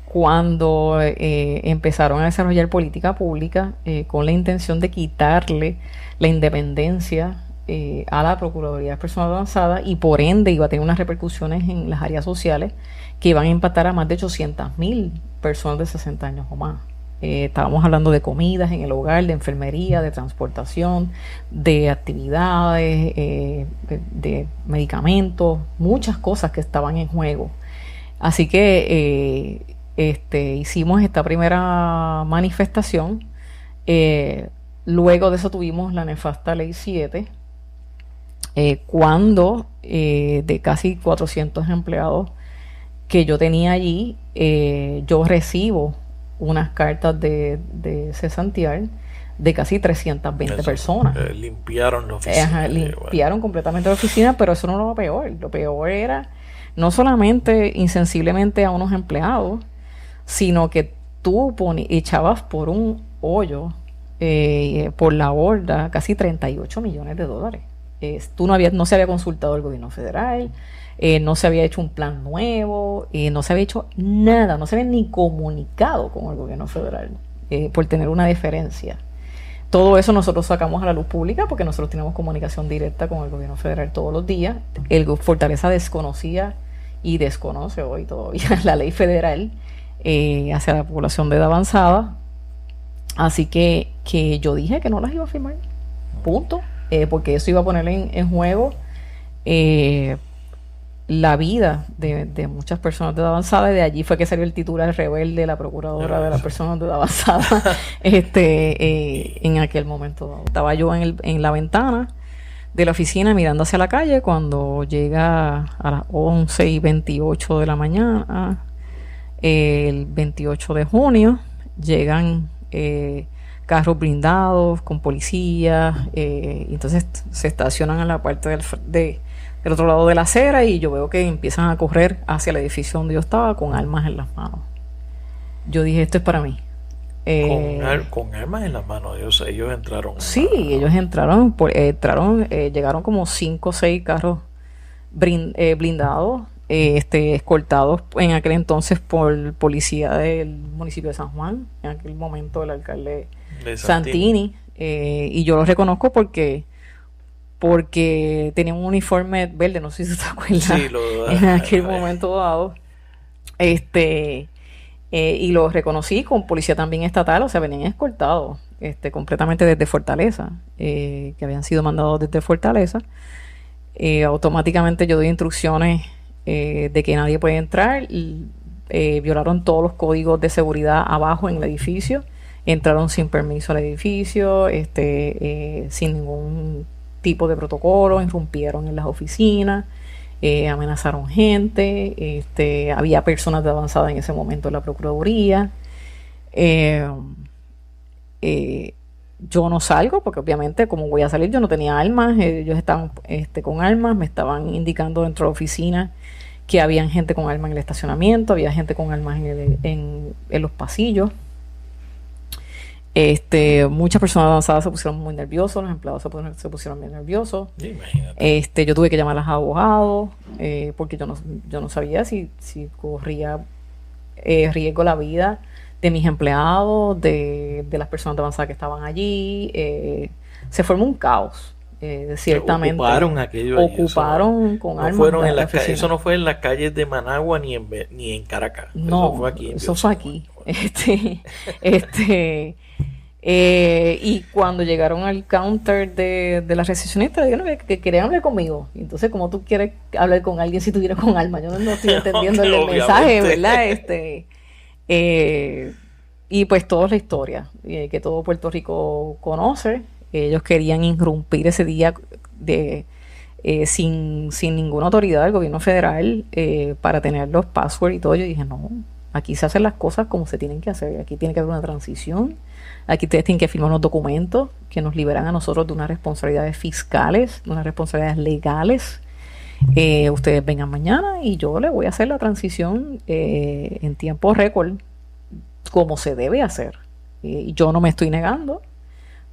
Cuando empezaron a desarrollar política pública con la intención de quitarle la independencia a la Procuraduría de Personas Avanzadas, y por ende iba a tener unas repercusiones en las áreas sociales que iban a impactar a más de 800,000 personas de 60 años o más. Estábamos hablando de comidas en el hogar, de enfermería, de transportación, de actividades, de medicamentos, muchas cosas que estaban en juego. Así que hicimos esta primera manifestación. Luego de eso tuvimos la nefasta Ley 7, cuando de casi 400 empleados que yo tenía allí, yo recibo unas cartas de cesantear de casi 320 personas. Limpiaron la oficina. Limpiaron completamente la oficina, pero eso no era lo peor. Lo peor era no solamente insensiblemente a unos empleados, sino que tú echabas por un hoyo, por la borda, casi 38 millones de dólares. No se había consultado el gobierno federal, no se había hecho un plan nuevo, no se había hecho nada, no se había ni comunicado con el gobierno federal por tener una deferencia. Todo eso nosotros sacamos a la luz pública porque nosotros tenemos comunicación directa con el gobierno federal todos los días. El Fortaleza desconocía y desconoce hoy todavía la ley federal hacia la población de edad avanzada. Así que yo dije que no las iba a firmar, punto, porque eso iba a poner en juego la vida de muchas personas de edad avanzada, y de allí fue que salió el titular rebelde, la procuradora de las personas de edad avanzada. En aquel momento estaba yo en la ventana de la oficina mirando hacia la calle cuando llega a las 11:28 de la mañana, el 28 de junio llegan carros blindados con policías, entonces se estacionan en la parte del otro lado de la acera y yo veo que empiezan a correr hacia el edificio donde yo estaba con armas en las manos. Yo dije, esto es para mí. Con armas en las manos, ellos entraron. Sí, ellos entraron, llegaron como 5 o 6 carros blindados, escoltados en aquel entonces por policía del municipio de San Juan, en aquel momento el alcalde de Santini, y yo los reconozco porque tenían un uniforme verde, no sé si te acuerdas, sí, en aquel momento dado, y los reconocí con policía también estatal, o sea, venían escoltados completamente desde Fortaleza, que habían sido mandados desde Fortaleza. Automáticamente yo doy instrucciones de que nadie puede entrar, violaron todos los códigos de seguridad abajo en el edificio, entraron sin permiso al edificio, sin ningún tipo de protocolo, irrumpieron en las oficinas, amenazaron gente, había personas de avanzada en ese momento en la Procuraduría. Yo no salgo porque obviamente como voy a salir yo no tenía armas, ellos estaban con armas, me estaban indicando dentro de la oficina que había gente con armas en el estacionamiento, había gente con armas en los pasillos. Muchas personas avanzadas se pusieron muy nerviosos, los empleados se pusieron muy nerviosos. Imagínate. Yo tuve que llamar a los abogados porque yo no sabía si corría riesgo la vida de mis empleados, de las personas avanzadas que estaban allí. Se formó un caos, ciertamente. Ocuparon con armas. Fueron eso no fue en las calles de Managua ni en Caracas. No, eso fue aquí. Eso fue aquí. Y cuando llegaron al counter de la recepcionista, dijeron que querían hablar conmigo. Entonces, ¿cómo tú quieres hablar con alguien si tú vienes con armas? Yo no estoy entendiendo el mensaje, ¿verdad? Y pues toda la historia que todo Puerto Rico conoce. Ellos querían irrumpir ese día sin ninguna autoridad del gobierno federal para tener los passwords y todo. Yo dije, no, aquí se hacen las cosas como se tienen que hacer. Aquí tiene que haber una transición. Aquí ustedes tienen que firmar unos documentos que nos liberan a nosotros de unas responsabilidades fiscales, de unas responsabilidades legales. Ustedes vengan mañana y yo les voy a hacer la transición en tiempo récord como se debe hacer. Yo no me estoy negando,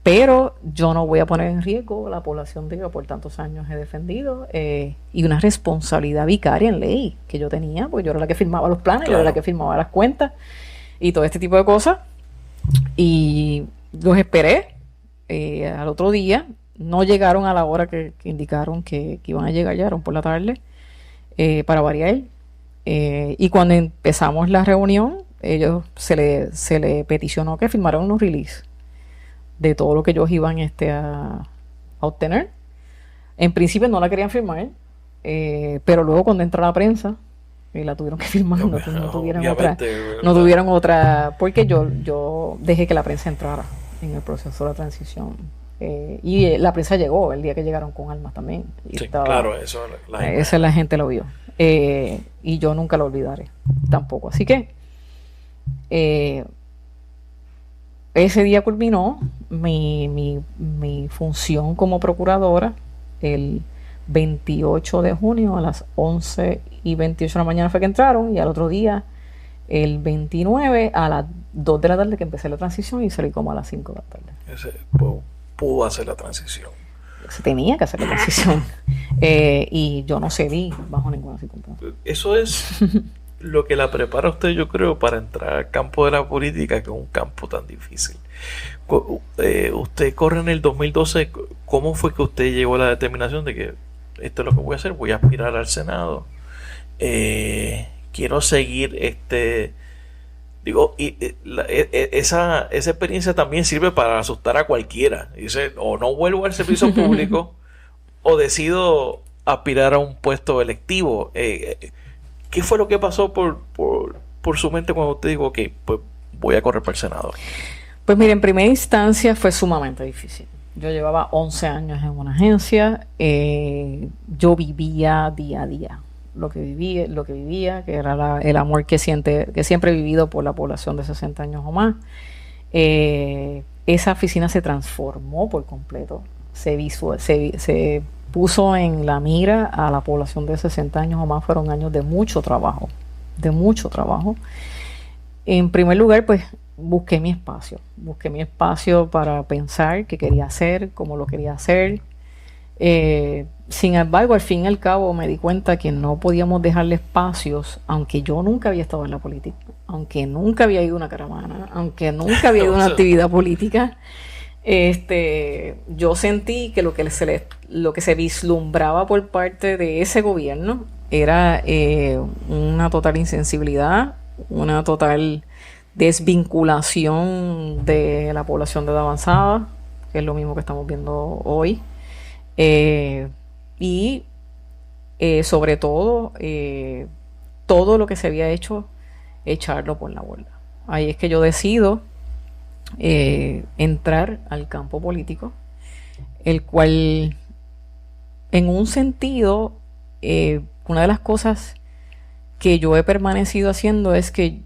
pero yo no voy a poner en riesgo la población que por tantos años he defendido y una responsabilidad vicaria en ley que yo tenía, porque yo era la que firmaba los planes, claro. Yo era la que firmaba las cuentas y todo este tipo de cosas. Y los esperé al otro día. No llegaron a la hora que indicaron que iban a llegar, llegaron por la tarde para variar. Y cuando empezamos la reunión, ellos se le peticionó que firmaran unos release de todo lo que ellos iban a obtener. En principio no la querían firmar, pero luego cuando entró la prensa la tuvieron que firmar, no tuvieron otra, porque yo dejé que la prensa entrara en el proceso de la transición. Y la prensa llegó el día que llegaron con armas también. Y sí, claro, eso la gente lo vio. Y yo nunca lo olvidaré tampoco. Así que ese día culminó mi función como procuradora el 28 de junio a las 11:28 de la mañana fue que entraron, y al otro día el 29 a las 2 de la tarde que empecé la transición y salí como a las 5 de la tarde. Pudo hacer la transición. Se tenía que hacer la transición y yo no cedí bajo ninguna circunstancia. Eso es lo que la prepara a usted, yo creo, para entrar al campo de la política, que es un campo tan difícil. Usted corre en el 2012. ¿Cómo fue que usted llegó a la determinación de que esto es lo que voy a hacer? Voy a aspirar al Senado. Quiero seguir esa experiencia también sirve para asustar a cualquiera. Dice, o no vuelvo al servicio público o decido aspirar a un puesto electivo. ¿Qué fue lo que pasó por su mente cuando usted dijo que pues voy a correr para el Senado? Pues mire, en primera instancia fue sumamente difícil. Yo llevaba 11 años en una agencia, yo vivía día a día vivía, que era el amor que siempre he vivido por la población de 60 años o más. Esa oficina se transformó por completo, se puso en la mira a la población de 60 años o más. Fueron años de mucho trabajo. En primer lugar, pues busqué mi espacio para pensar qué quería hacer, cómo lo quería hacer. Sin embargo, al fin y al cabo me di cuenta que no podíamos dejarle espacios, aunque yo nunca había estado en la política, aunque nunca había ido a una caravana, aunque nunca había ido a una actividad política. Yo sentí que lo que se vislumbraba por parte de ese gobierno era una total insensibilidad, una total desvinculación de la población de edad avanzada, que es lo mismo que estamos viendo hoy. Y sobre todo, todo lo que se había hecho, echarlo por la borda. Ahí es que yo decido entrar al campo político, el cual, en un sentido, una de las cosas que yo he permanecido haciendo es que,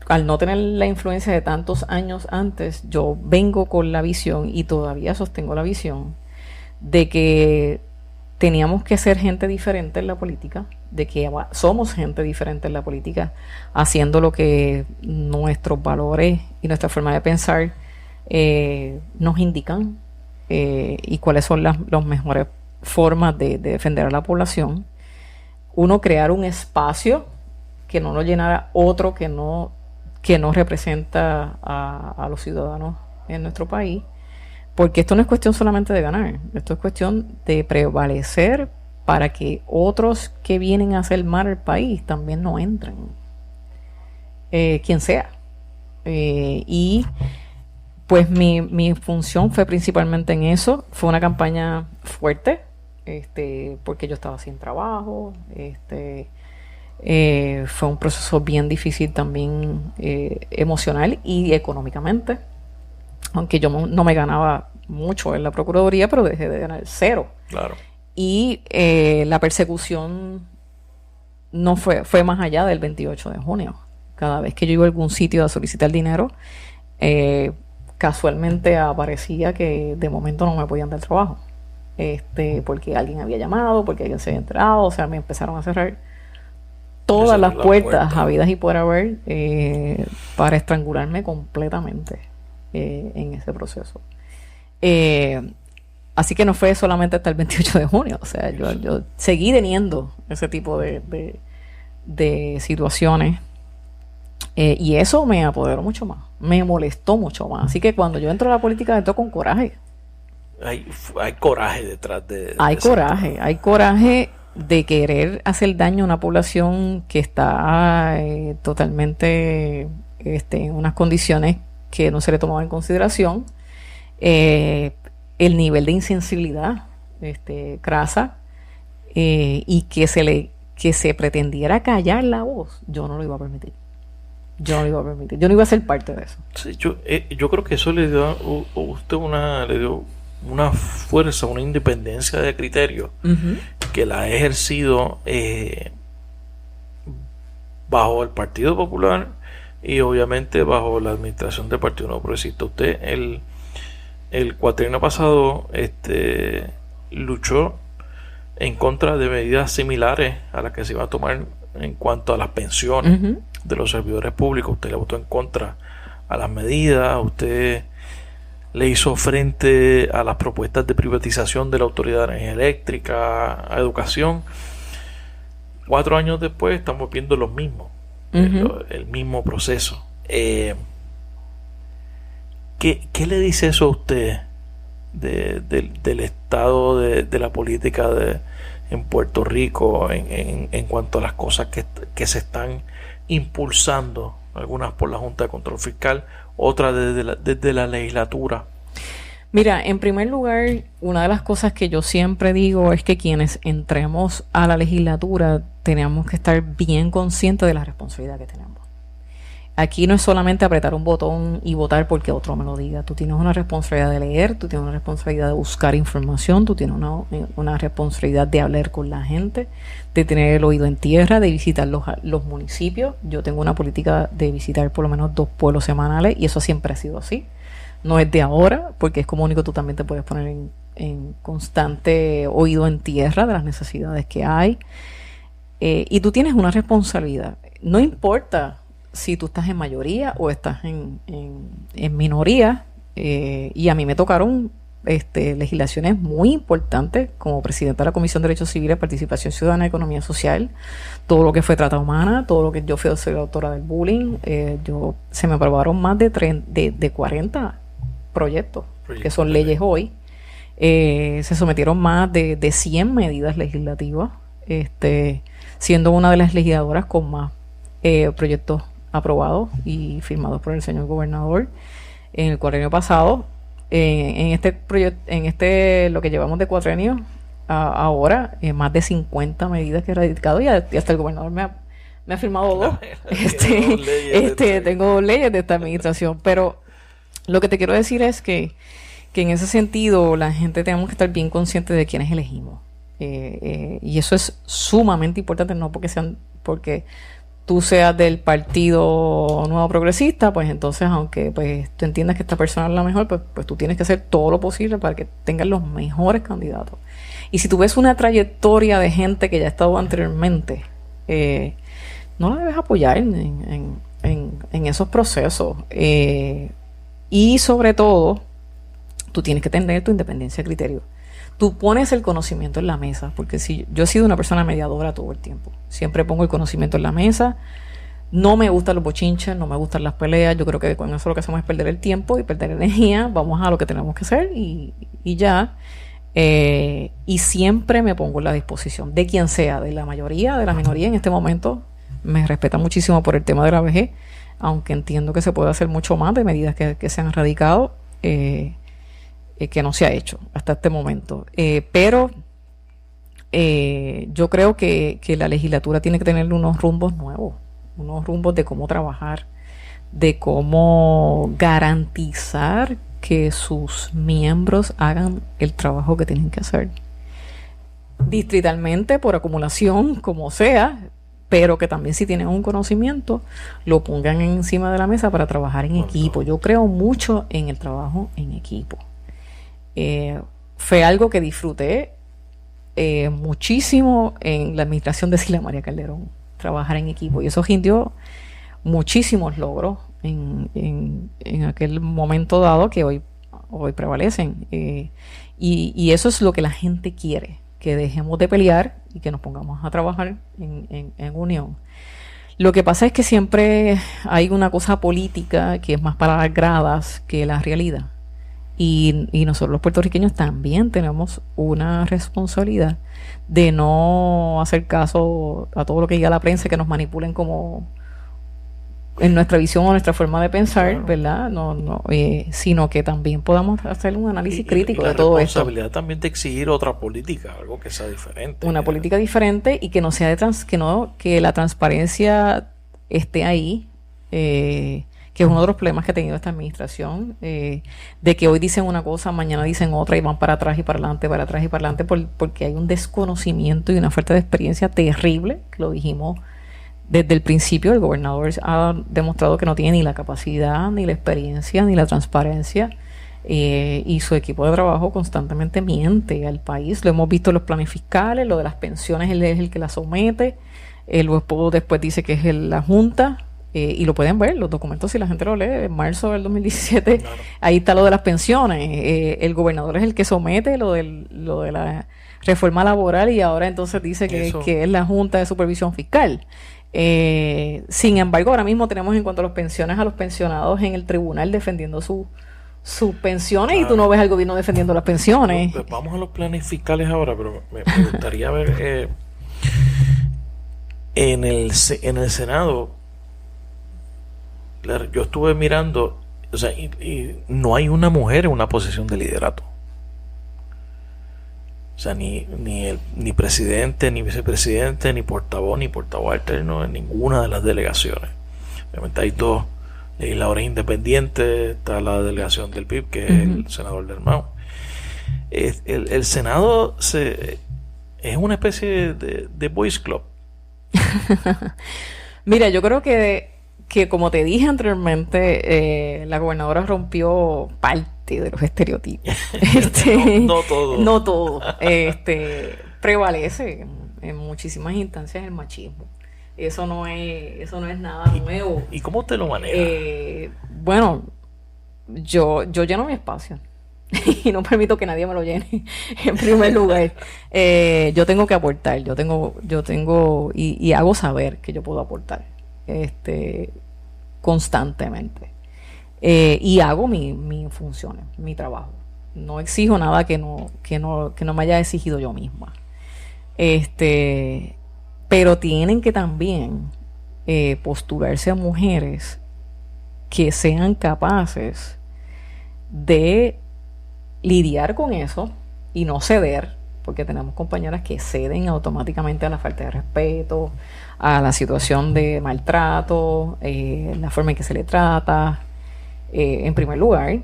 al no tener la influencia de tantos años antes, yo vengo con la visión, y todavía sostengo la visión, de que teníamos que ser gente diferente en la política, de que somos gente diferente en la política, haciendo lo que nuestros valores y nuestra forma de pensar nos indican, y cuáles son las mejores formas de defender a la población. Uno, crear un espacio que no lo llenara otro que no representa a los ciudadanos en nuestro país. Porque esto no es cuestión solamente de ganar, esto es cuestión de prevalecer para que otros que vienen a hacer mal al país también no entren, quien sea. Y pues mi función fue principalmente en eso. Fue una campaña fuerte, porque yo estaba sin trabajo. Fue un proceso bien difícil también, emocional y económicamente. Aunque yo no me ganaba mucho en la Procuraduría, pero dejé de ganar cero. Claro. Y la persecución no fue más allá del 28 de junio. Cada vez que yo iba a algún sitio a solicitar dinero, casualmente aparecía que de momento no me podían dar trabajo. Porque alguien había llamado, porque alguien se había enterado. O sea, me empezaron a cerrar todas las puertas habidas y por haber, para estrangularme completamente en ese proceso. Así que no fue solamente hasta el 28 de junio. O sea, yo seguí teniendo ese tipo de situaciones, y eso me apoderó mucho más, me molestó mucho más. Así que cuando yo entro a la política, entro con coraje. Hay coraje detrás de hay coraje de querer hacer daño a una población que está totalmente en unas condiciones que no se le tomaba en consideración. El nivel de insensibilidad crasa, y que se pretendiera callar la voz, yo no lo iba a permitir. Yo no iba a ser parte de eso. Sí, yo creo que eso le dio a usted una fuerza, una independencia de criterio, uh-huh, que la ha ejercido bajo el Partido Popular y obviamente bajo la administración del Partido Nuevo Progresista. Usted el cuatrienio pasado luchó en contra de medidas similares a las que se iba a tomar en cuanto a las pensiones, uh-huh, de los servidores públicos. Usted le votó en contra a las medidas, usted le hizo frente a las propuestas de privatización de la Autoridad de Energía Eléctrica, a educación. 4 años después estamos viendo lo mismo, uh-huh, el mismo proceso. ¿Qué le dice eso a usted del estado de la política en Puerto Rico en cuanto a las cosas que se están impulsando, algunas por la Junta de Control Fiscal, otras desde la legislatura? Mira, en primer lugar, una de las cosas que yo siempre digo es que quienes entremos a la legislatura tenemos que estar bien conscientes de la responsabilidad que tenemos. aquí no es solamente apretar un botón y votar porque otro me lo diga. Tú tienes una responsabilidad de leer, tú tienes una responsabilidad de buscar información, tú tienes una responsabilidad de hablar con la gente, de tener el oído en tierra, de visitar los municipios. Yo tengo una política de visitar por lo menos 2 pueblos semanales y eso siempre ha sido así. No es de ahora, porque es como único tú también te puedes poner en constante oído en tierra de las necesidades que hay. Y tú tienes una responsabilidad. No importa si tú estás en mayoría o estás en minoría, y a mí me tocaron legislaciones muy importantes como presidenta de la Comisión de Derechos Civiles, Participación Ciudadana y Economía Social, todo lo que fue trata humana, todo lo que yo fui autora del bullying, se me aprobaron más de 40 proyectos, que son leyes hoy. Se sometieron más de 100 medidas legislativas, siendo una de las legisladoras con más proyectos aprobados y firmados por el señor gobernador en el cuatrienio pasado. En este proyecto, lo que llevamos de cuatrienio ahora, más de 50 medidas que he radicado y hasta el gobernador me ha firmado 2. Tengo 2 leyes de esta administración, pero lo que te quiero decir es que en ese sentido la gente tenemos que estar bien conscientes de quiénes elegimos. Y eso es sumamente importante, no porque tú seas del Partido Nuevo Progresista, pues entonces, aunque pues tú entiendas que esta persona es la mejor, pues tú tienes que hacer todo lo posible para que tengan los mejores candidatos. Y si tú ves una trayectoria de gente que ya ha estado anteriormente, no la debes apoyar en esos procesos. Y sobre todo, tú tienes que tener tu independencia de criterio. Tú pones el conocimiento en la mesa, porque si yo he sido una persona mediadora todo el tiempo, siempre pongo el conocimiento en la mesa. No me gustan los bochinches, no me gustan las peleas. Yo creo que con eso lo que hacemos es perder el tiempo y perder energía. Vamos a lo que tenemos que hacer y ya. Y siempre me pongo en la disposición de quien sea, de la mayoría, de la minoría. En este momento me respeta muchísimo por el tema de la vejez, aunque entiendo que se puede hacer mucho más de medidas que se han radicado, que no se ha hecho hasta este momento. Pero yo creo que la legislatura tiene que tener unos rumbos nuevos, unos rumbos de cómo trabajar, de cómo garantizar que sus miembros hagan el trabajo que tienen que hacer. Distritalmente, por acumulación, como sea, pero que también si tienen un conocimiento, lo pongan encima de la mesa para trabajar en equipo. Yo creo mucho en el trabajo en equipo. Fue algo que disfruté muchísimo en la administración de Sila María Calderón, trabajar en equipo, y eso rindió muchísimos logros en aquel momento dado que hoy prevalecen, y eso es lo que la gente quiere, que dejemos de pelear y que nos pongamos a trabajar en unión. Lo que pasa es que siempre hay una cosa política que es más para las gradas que la realidad. Y nosotros los puertorriqueños también tenemos una responsabilidad de no hacer caso a todo lo que diga la prensa, que nos manipulen como en nuestra visión o nuestra forma de pensar, claro, ¿verdad? Sino que también podamos hacer un análisis crítico de todo esto. La responsabilidad también de exigir otra política, algo que sea diferente. Una política diferente y que no sea que la transparencia esté ahí, que es uno de los problemas que ha tenido esta administración, de que hoy dicen una cosa, mañana dicen otra y van para atrás y para adelante, para atrás y para adelante, porque hay un desconocimiento y una falta de experiencia terrible, que lo dijimos desde el principio. El gobernador ha demostrado que no tiene ni la capacidad, ni la experiencia, ni la transparencia, y su equipo de trabajo constantemente miente al país. Lo hemos visto en los planes fiscales, lo de las pensiones, él es el que las somete, después dice que es la Junta. Y lo pueden ver, los documentos, si la gente lo lee, en marzo del 2017, claro, ahí está lo de las pensiones. El gobernador es el que somete lo de la reforma laboral, y ahora entonces dice que es la Junta de Supervisión Fiscal. Sin embargo, ahora mismo tenemos en cuanto a las pensiones, a los pensionados en el tribunal defendiendo sus pensiones, claro, y tú no ves al gobierno defendiendo las pensiones. Pues vamos a los planes fiscales ahora, pero me gustaría ver en el Senado. Yo estuve mirando, o sea, y no hay una mujer en una posición de liderato. O sea, ni presidente, ni vicepresidente, ni portavoz alterno en ninguna de las delegaciones. Obviamente hay dos legisladores independientes, está la delegación del PIB, que es el senador del MAU. El Senado es una especie de boys club. Mira, yo creo que como te dije anteriormente, la gobernadora rompió parte de los estereotipos. No todo. No todo. Prevalece en muchísimas instancias el machismo. Eso no es nada nuevo. ¿Y cómo usted lo maneja? Bueno, yo lleno mi espacio y no permito que nadie me lo llene. En primer lugar, yo tengo que aportar. Yo tengo y hago saber que yo puedo aportar constantemente. Y hago mis funciones, mi trabajo. No exijo nada que no me haya exigido yo misma. Pero tienen que también postularse a mujeres que sean capaces de lidiar con eso y no ceder, porque tenemos compañeras que ceden automáticamente a la falta de respeto, a la situación de maltrato, la forma en que se le trata, en primer lugar,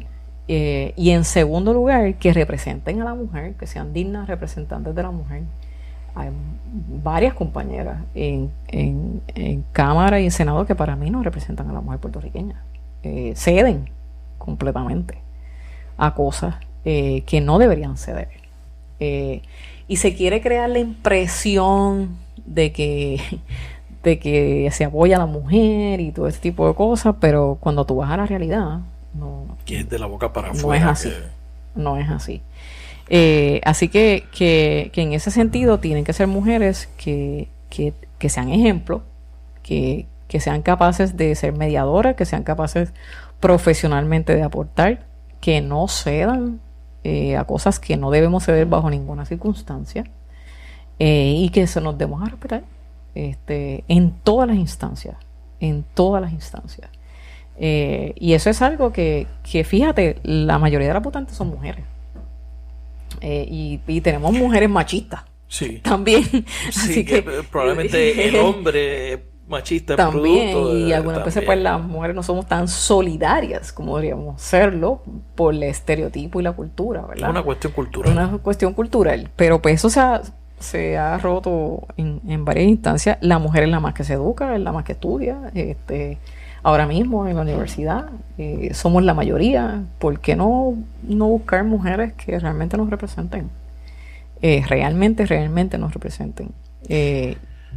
y en segundo lugar, que representen a la mujer, que sean dignas representantes de la mujer. Hay varias compañeras en Cámara y en Senado que para mí no representan a la mujer puertorriqueña. Ceden completamente a cosas que no deberían ceder. Y se quiere crear la impresión de que se apoya a la mujer y todo ese tipo de cosas, pero cuando tú vas a la realidad, no. Que es de la boca para afuera. No es así. No es así. Así que en ese sentido tienen que ser mujeres que sean ejemplo, que sean capaces de ser mediadoras, que sean capaces profesionalmente de aportar, que no cedan a cosas que no debemos ceder bajo ninguna circunstancia, y que se nos demos a respetar en todas las instancias, y eso es algo que fíjate, la mayoría de las votantes son mujeres. Y tenemos mujeres machistas. Sí. También. Sí, Así que probablemente el hombre machista también, producto y algunas veces pues las mujeres no somos tan solidarias como deberíamos serlo por el estereotipo y la cultura, ¿verdad? Es una cuestión cultural. Una cuestión cultural. Pero pues eso se ha roto en varias instancias. La mujer es la más que se educa, es la más que estudia. Ahora mismo en la universidad somos la mayoría. ¿Por qué no buscar mujeres que realmente nos representen? Realmente nos representen.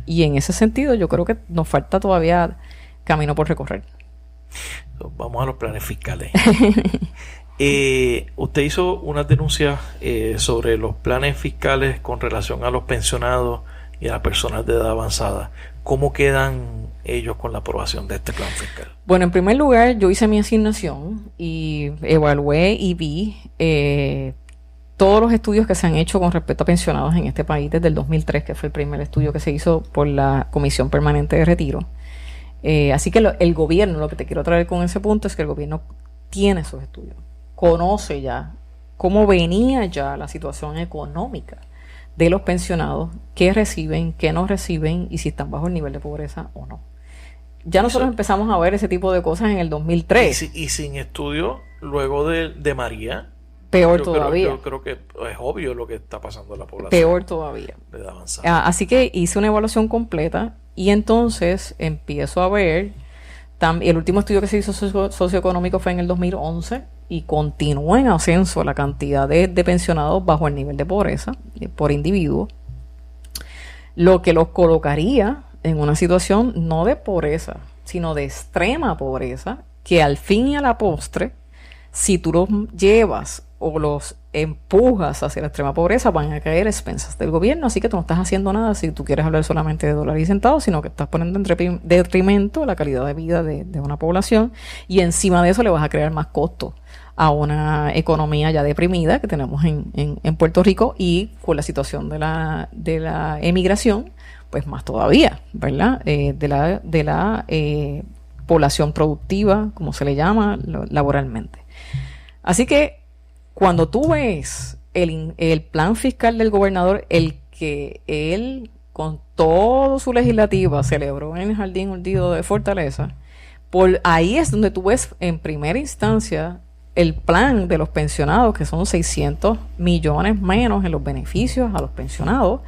Y en ese sentido yo creo que nos falta todavía camino por recorrer. Vamos a los planes fiscales. Usted hizo unas denuncias sobre los planes fiscales con relación a los pensionados y a las personas de edad avanzada. ¿Cómo quedan ellos con la aprobación de este plan fiscal? Bueno, en primer lugar, yo hice mi asignación y evalué y vi todos los estudios que se han hecho con respecto a pensionados en este país desde el 2003, que fue el primer estudio que se hizo por la Comisión Permanente de Retiro. Así que el gobierno, lo que te quiero traer con ese punto es que el gobierno tiene esos estudios, conoce ya cómo venía ya la situación económica de los pensionados, qué reciben, qué no reciben y si están bajo el nivel de pobreza o no. Ya nosotros empezamos a ver ese tipo de cosas en el 2003. Y sin estudio, luego de María, peor todavía. Yo creo que es obvio lo que está pasando en la población. Peor todavía. Así que hice una evaluación completa y entonces empiezo a ver, el último estudio que se hizo socioeconómico fue en el 2011 y continúa en ascenso la cantidad de pensionados bajo el nivel de pobreza por individuo, lo que los colocaría en una situación no de pobreza, sino de extrema pobreza, que al fin y a la postre, si tú los llevas o los empujas hacia la extrema pobreza, van a caer a expensas del gobierno, así que tú no estás haciendo nada si tú quieres hablar solamente de dólares y centavos, sino que estás poniendo en detrimento la calidad de vida de una población, y encima de eso le vas a crear más costos a una economía ya deprimida que tenemos en Puerto Rico, y con la situación de la emigración, pues más todavía, ¿verdad? De la población productiva, como se le llama laboralmente. Así que cuando tú ves el plan fiscal del gobernador, el que él con todo su legislativa celebró en el Jardín Hundido de Fortaleza, Por ahí es donde tú ves en primera instancia el plan de los pensionados, que son 600 millones menos en los beneficios a los pensionados,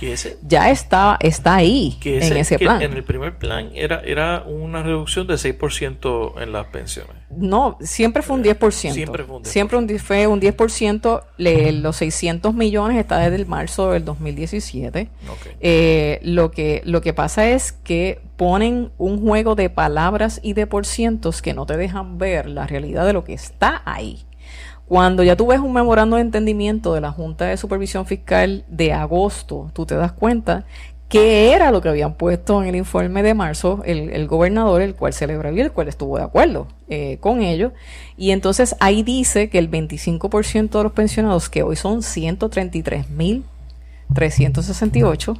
ya está ahí en ese plan. En el primer plan era una reducción de 6% en las pensiones. No, siempre fue un 10%. Siempre fue un 10%. Los 600 millones está desde el marzo del 2017. Okay. Lo que pasa es que ponen un juego de palabras y de porcientos que no te dejan ver la realidad de lo que está ahí. Cuando ya tú ves un memorando de entendimiento de la Junta de Supervisión Fiscal de agosto, tú te das cuenta que era lo que habían puesto en el informe de marzo el gobernador, el cual celebró y el cual estuvo de acuerdo con ello. Y entonces ahí dice que el 25% de los pensionados, que hoy son 133,368,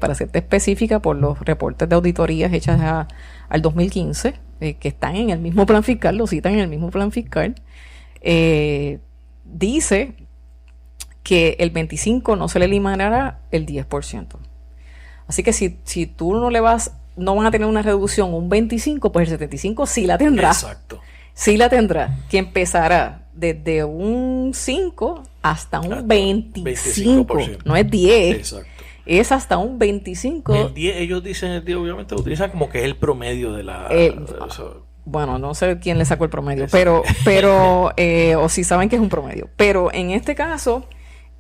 para serte específica por los reportes de auditorías hechas al 2015, que están en el mismo plan fiscal, lo citan en el mismo plan fiscal, dice que el 25% no se le eliminará el 10%. Así que si tú no van a tener una reducción un 25%, pues el 75% sí la tendrá. Exacto. Sí la tendrá, que empezará desde un 5 hasta un 25%. No es 10. Exacto. Es hasta un 25%. El 10, ellos dicen el 10, obviamente lo utilizan como que es el promedio de la... Bueno, no sé quién le sacó el promedio, pero o si saben que es un promedio. Pero en este caso,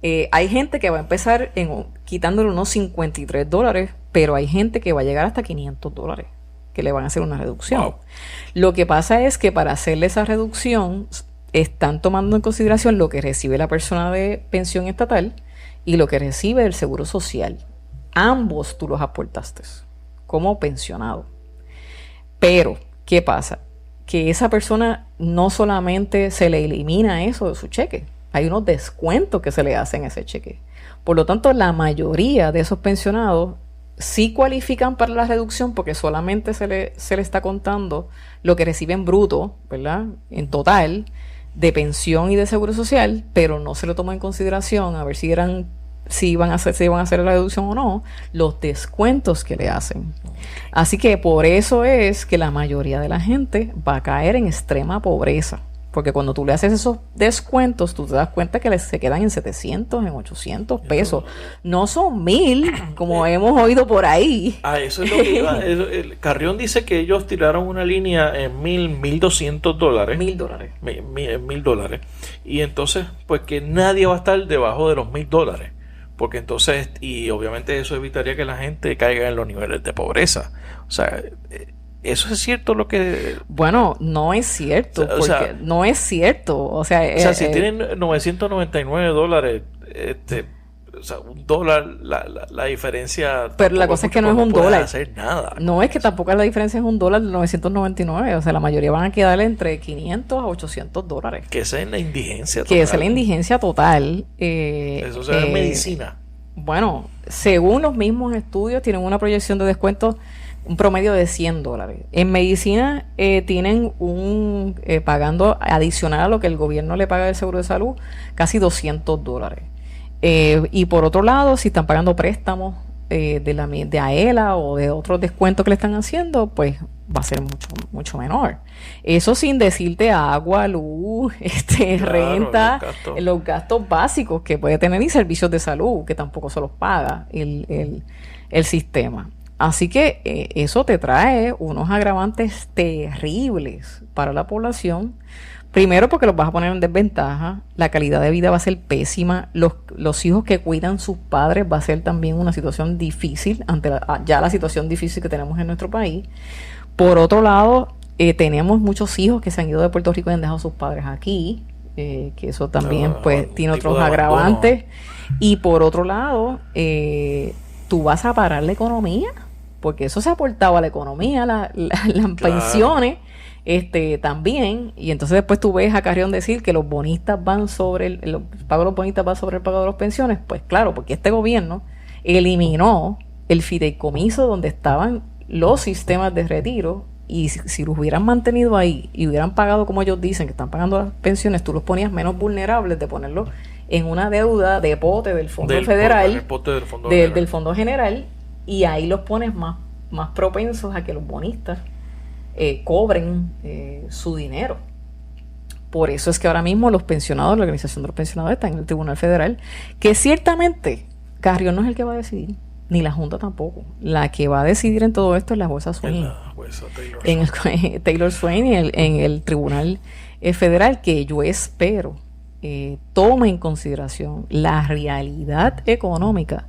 hay gente que va a empezar quitándole unos $53, pero hay gente que va a llegar hasta $500, que le van a hacer una reducción. Wow. Lo que pasa es que para hacerle esa reducción, están tomando en consideración lo que recibe la persona de pensión estatal y lo que recibe del Seguro Social. Ambos tú los aportaste como pensionado. Pero ¿qué pasa? Que esa persona no solamente se le elimina eso de su cheque, hay unos descuentos que se le hacen a ese cheque. Por lo tanto, la mayoría de esos pensionados sí cualifican para la reducción porque solamente se le está contando lo que reciben bruto, ¿verdad? En total, de pensión y de seguro social, pero no se lo toma en consideración a ver si iban a hacer la reducción o no, los descuentos que le hacen. Así que por eso es que la mayoría de la gente va a caer en extrema pobreza, porque cuando tú le haces esos descuentos, tú te das cuenta que se quedan en 700, en 800 pesos. No son 1,000, como hemos oído por ahí. Eso es lo que iba. Carrión dice que ellos tiraron una línea en $1,200. $1,000. $1,000. Y entonces, pues que nadie va a estar debajo de los $1,000. Porque entonces, y obviamente eso evitaría que la gente caiga en los niveles de pobreza. O sea, ¿eso es cierto lo que...? Bueno, no es cierto, no es cierto. O sea, si tienen $999, o sea, $1, la diferencia... Pero la cosa es que no es $1. Hacer nada. No es que tampoco la diferencia es $1 de 999. O sea, la mayoría van a quedar entre $500 a $800. Que esa es la indigencia total. Esa es la indigencia total. Eso se ve en medicina. Bueno, según los mismos estudios, tienen una proyección de descuento, un promedio de $100. En medicina tienen pagando adicional a lo que el gobierno le paga del seguro de salud, casi $200. Y por otro lado, si están pagando préstamos de AELA o de otros descuentos que le están haciendo, pues va a ser mucho menor. Eso sin decirte agua, luz, renta, los gastos básicos que puede tener y servicios de salud, que tampoco se los paga el sistema. Así que eso te trae unos agravantes terribles para la población. Primero porque los vas a poner en desventaja, la calidad de vida va a ser pésima, los hijos que cuidan sus padres va a ser también una situación difícil ante ya la situación difícil que tenemos en nuestro país. Por otro lado, tenemos muchos hijos que se han ido de Puerto Rico y han dejado a sus padres aquí, que eso también pues tiene otros agravantes. Y por otro lado, tú vas a parar la economía, porque eso se aportaba a la economía, las pensiones. También, y entonces después tú ves a Carrión decir que los bonistas van sobre el pago de los bonistas va sobre el pago de las pensiones. Pues claro, porque este gobierno eliminó el fideicomiso donde estaban los sistemas de retiro, y si los hubieran mantenido ahí y hubieran pagado como ellos dicen que están pagando las pensiones, tú los ponías menos vulnerables de ponerlos en una deuda de pote del Fondo Federal, del Fondo General, y ahí los pones más propensos a que los bonistas cobren su dinero. Por eso es que ahora mismo los pensionados, la Organización de los Pensionados está en el Tribunal Federal, que ciertamente Carrión no es el que va a decidir, ni la Junta tampoco. La que va a decidir en todo esto es la jueza Swain. Taylor Swain en el Tribunal Federal, que yo espero tome en consideración la realidad económica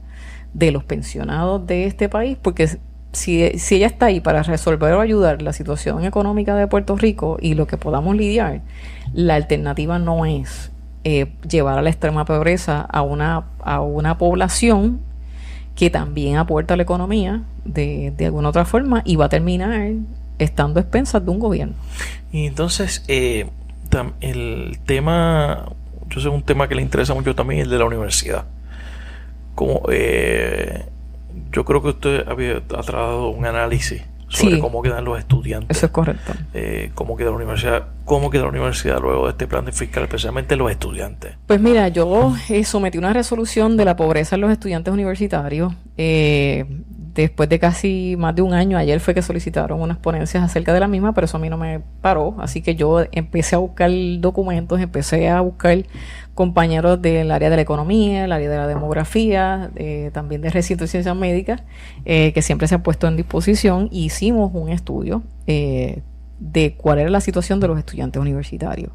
de los pensionados de este país, porque si ella está ahí para resolver o ayudar la situación económica de Puerto Rico y lo que podamos lidiar, la alternativa no es llevar a la extrema pobreza a una población que también aporta a la economía de alguna otra forma y va a terminar estando a expensas de un gobierno. Y entonces, el tema, yo sé, un tema que le interesa mucho también, el de la universidad. Como yo creo que usted ha tratado un análisis sobre cómo quedan los estudiantes. Eso es correcto. Cómo queda la universidad luego de este plan fiscal, especialmente los estudiantes. Pues mira, yo sometí una resolución de la pobreza en los estudiantes universitarios después de casi más de un año. Ayer fue que solicitaron unas ponencias acerca de la misma, pero eso a mí no me paró, así que yo empecé a buscar documentos, empecé a buscar compañeros del área de la economía, el área de la demografía, también de recinto de ciencias médicas, que siempre se han puesto en disposición, y hicimos un estudio de cuál era la situación de los estudiantes universitarios.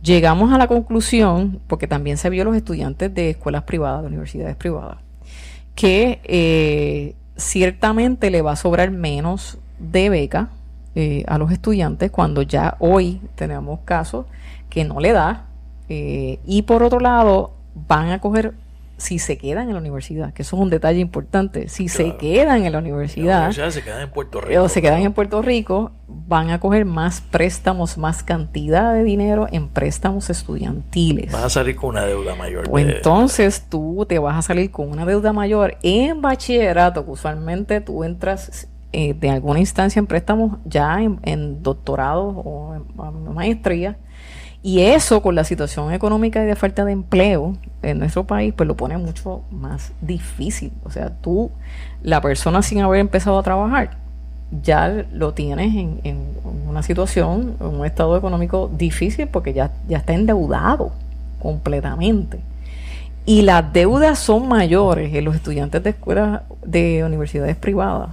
Llegamos a la conclusión, porque también se vio los estudiantes de escuelas privadas, de universidades privadas, que ciertamente le va a sobrar menos de beca a los estudiantes, cuando ya hoy tenemos casos que no le da, y por otro lado van a coger, si se quedan en la universidad, que eso es un detalle importante, si se quedan en la universidad, se quedan en Puerto Rico, o se quedan en Puerto Rico, van a coger más préstamos, más cantidad de dinero en préstamos estudiantiles. Vas a salir con una deuda mayor. Pues entonces tú te vas a salir con una deuda mayor en bachillerato, que usualmente tú entras de alguna instancia en préstamos ya en doctorado o en maestría. Y eso, con la situación económica y de falta de empleo en nuestro país, pues lo pone mucho más difícil. O sea, tú, la persona sin haber empezado a trabajar, ya lo tienes en una situación, en un estado económico difícil, porque ya está endeudado completamente. Y las deudas son mayores en los estudiantes de escuelas de universidades privadas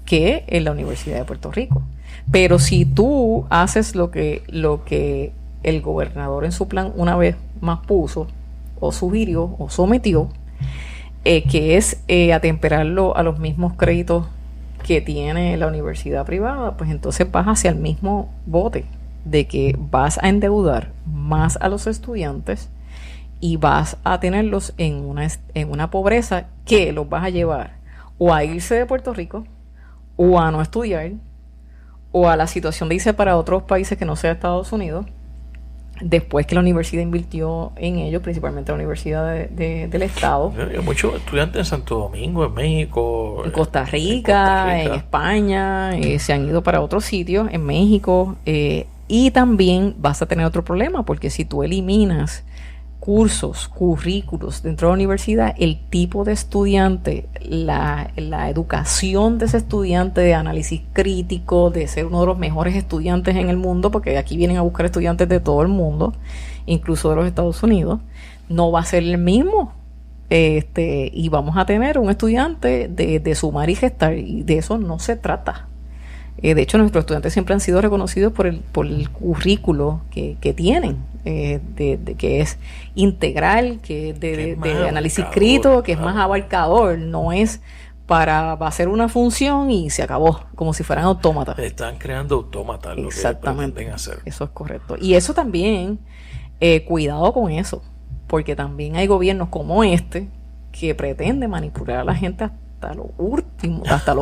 que en la Universidad de Puerto Rico. Pero si tú haces lo que el gobernador en su plan una vez más puso, o sugirió, o sometió, que es atemperarlo a los mismos créditos que tiene la universidad privada, pues entonces vas hacia el mismo bote, de que vas a endeudar más a los estudiantes y vas a tenerlos en una pobreza que los vas a llevar o a irse de Puerto Rico, o a no estudiar, o a la situación de irse para otros países que no sea Estados Unidos, después que la universidad invirtió en ellos, principalmente la Universidad del Estado. Hay muchos estudiantes en Santo Domingo, en México, en Costa Rica, en España, se han ido para otros sitios, en México, y también vas a tener otro problema, porque si tú eliminas cursos, currículos dentro de la universidad, el tipo de estudiante, la educación de ese estudiante, de análisis crítico, de ser uno de los mejores estudiantes en el mundo, porque aquí vienen a buscar estudiantes de todo el mundo, incluso de los Estados Unidos, no va a ser el mismo. Y vamos a tener un estudiante de sumar y gestar, y de eso no se trata. De hecho, nuestros estudiantes siempre han sido reconocidos por el currículo que tienen, que es integral, que es de análisis crítico, que es más abarcador, no es va a ser una función y se acabó, como si fueran autómatas. Están creando autómatas. Exactamente. Lo que pretenden hacer. Eso es correcto. Y eso también, cuidado con eso, porque también hay gobiernos como este que pretende manipular a la gente hasta lo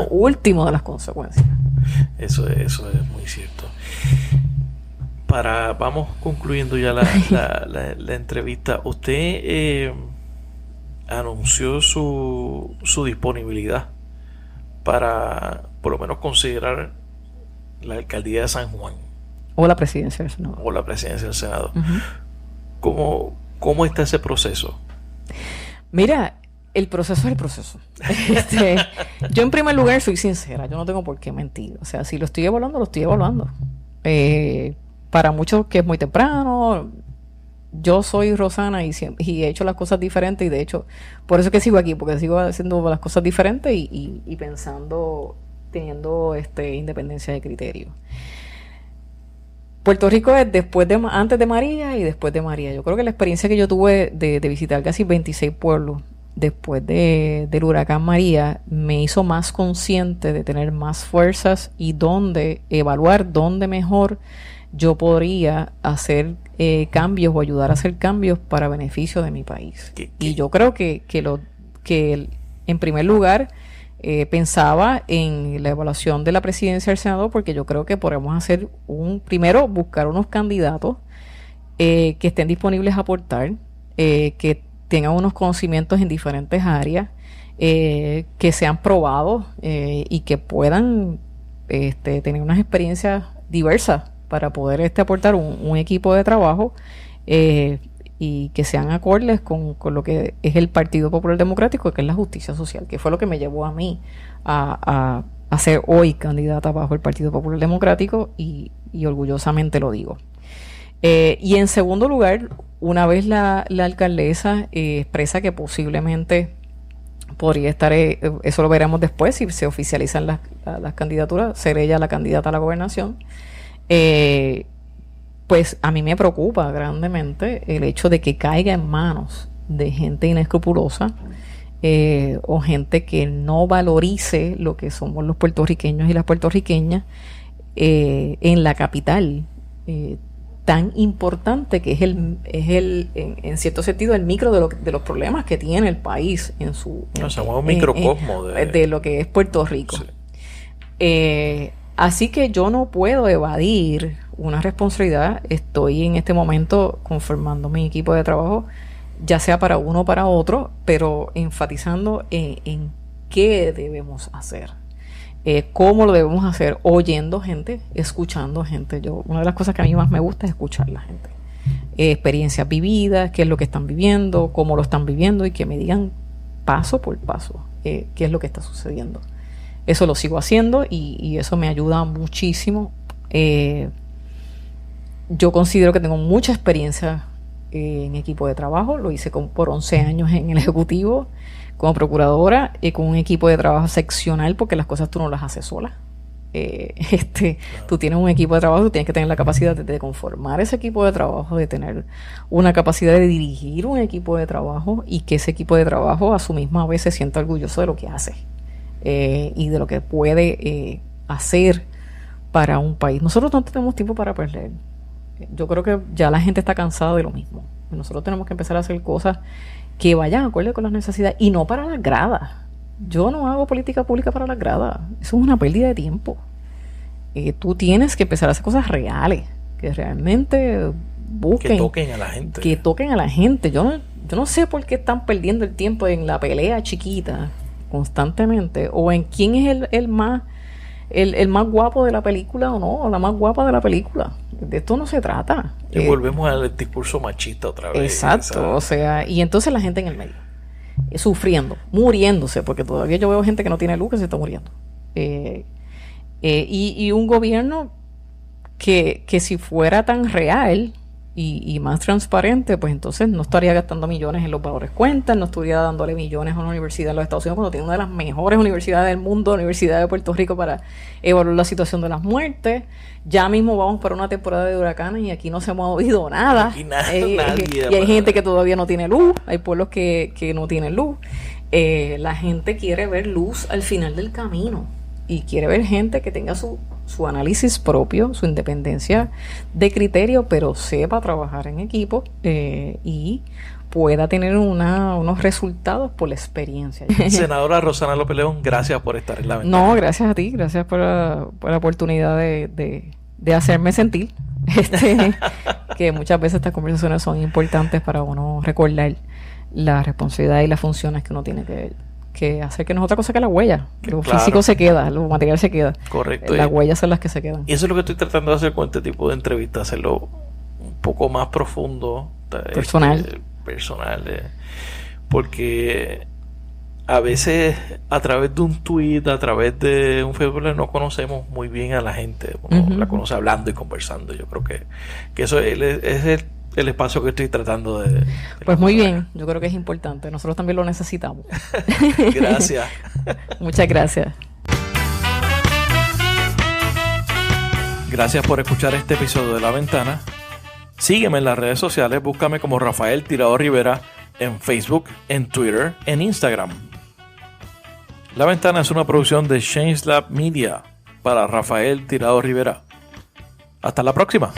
último de las consecuencias. Eso es muy cierto. Vamos concluyendo ya la entrevista. Usted anunció su disponibilidad para por lo menos considerar la alcaldía de San Juan. O la presidencia del Senado. Uh-huh. ¿Cómo está ese proceso? Mira, El proceso es el proceso. Yo en primer lugar soy sincera, yo no tengo por qué mentir. O sea, si lo estoy evaluando, lo estoy evaluando. Para muchos que es muy temprano, yo soy Rosana y he hecho las cosas diferentes y de hecho, por eso es que sigo aquí, porque sigo haciendo las cosas diferentes y pensando, teniendo independencia de criterio. Puerto Rico es antes de María y después de María. Yo creo que la experiencia que yo tuve de visitar casi 26 pueblos después del huracán María me hizo más consciente de tener más fuerzas y evaluar dónde mejor yo podría hacer cambios o ayudar a hacer cambios para beneficio de mi país. Y yo creo que en primer lugar pensaba en la evaluación de la presidencia del Senado, porque yo creo que podemos hacer primero buscar unos candidatos que estén disponibles a aportar, que tengan unos conocimientos en diferentes áreas, que sean probados y que puedan tener unas experiencias diversas para poder aportar un equipo de trabajo y que sean acordes con lo que es el Partido Popular Democrático, que es la justicia social, que fue lo que me llevó a mí a ser hoy candidata bajo el Partido Popular Democrático y orgullosamente lo digo. Y en segundo lugar, una vez la alcaldesa expresa que posiblemente podría estar, eso lo veremos después, si se oficializan las candidaturas, ser ella la candidata a la gobernación, pues a mí me preocupa grandemente el hecho de que caiga en manos de gente inescrupulosa o gente que no valorice lo que somos los puertorriqueños y las puertorriqueñas en la capital, tan importante que es en cierto sentido el micro de los problemas que tiene el país en su un microcosmo de lo que es Puerto Rico. Sí. Así que yo no puedo evadir una responsabilidad. Estoy en este momento conformando mi equipo de trabajo, ya sea para uno o para otro, pero enfatizando en qué debemos hacer. Cómo lo debemos hacer, oyendo gente, escuchando gente. Una de las cosas que a mí más me gusta es escuchar a la gente. Experiencias vividas, qué es lo que están viviendo, cómo lo están viviendo y que me digan paso por paso qué es lo que está sucediendo. Eso lo sigo haciendo y eso me ayuda muchísimo. Yo considero que tengo mucha experiencia en equipo de trabajo. Lo hice por 11 años en el Ejecutivo como procuradora, con un equipo de trabajo seccional, porque las cosas tú no las haces sola. Tú tienes un equipo de trabajo, tú tienes que tener la capacidad de conformar ese equipo de trabajo, de tener una capacidad de dirigir un equipo de trabajo y que ese equipo de trabajo a su misma vez se sienta orgulloso de lo que hace y de lo que puede hacer para un país. Nosotros no tenemos tiempo para perder. Yo creo que ya la gente está cansada de lo mismo. Nosotros tenemos que empezar a hacer cosas que vayan acorde con las necesidades y no para las gradas. Yo no hago política pública para las gradas. Eso es una pérdida de tiempo. Tú tienes que empezar a hacer cosas reales, que realmente busquen, que toquen a la gente. Que toquen a la gente. Yo no sé por qué están perdiendo el tiempo en la pelea chiquita constantemente, o en quién es el más guapo de la película o no, o la más guapa de la película. De esto no se trata. Y volvemos al discurso machista otra vez. Exacto, o sea, y entonces la gente en el medio, sufriendo, muriéndose, porque todavía yo veo gente que no tiene luz que se está muriendo. Y un gobierno que si fuera tan real y más transparente, pues entonces no estaría gastando millones en los valores cuentas, no estaría dándole millones a una universidad en los Estados Unidos cuando tiene una de las mejores universidades del mundo, la Universidad de Puerto Rico, para evaluar la situación de las muertes. Ya mismo vamos para una temporada de huracanes y aquí no se ha movido nada. Nadie, y hay gente que todavía no tiene luz, hay pueblos que no tienen luz. La gente quiere ver luz al final del camino y quiere ver gente que tenga su análisis propio, su independencia de criterio, pero sepa trabajar en equipo y pueda tener unos resultados por la experiencia. Senadora Rosana López León, gracias por estar en la ventana. No, gracias a ti, gracias por la oportunidad de hacerme sentir que muchas veces estas conversaciones son importantes para uno recordar la responsabilidad y las funciones que uno tiene que hacer, que no es otra cosa que la huella. Lo físico se queda, lo material se queda. Correcto. Las huellas son las que se quedan. Y eso es lo que estoy tratando de hacer con este tipo de entrevistas, hacerlo un poco más profundo, personal, porque a veces a través de un tweet, a través de un Facebook, no conocemos muy bien a la gente. Uno la conoce hablando y conversando. Yo creo que eso es el espacio que estoy tratando de pues muy bien, yo creo que es importante. Nosotros también lo necesitamos. Gracias. Muchas gracias. Gracias por escuchar este episodio de La Ventana. Sígueme en las redes sociales, búscame como Rafael Tirado Rivera en Facebook, en Twitter, en Instagram. La Ventana es una producción de Change Lab Media para Rafael Tirado Rivera. Hasta la próxima.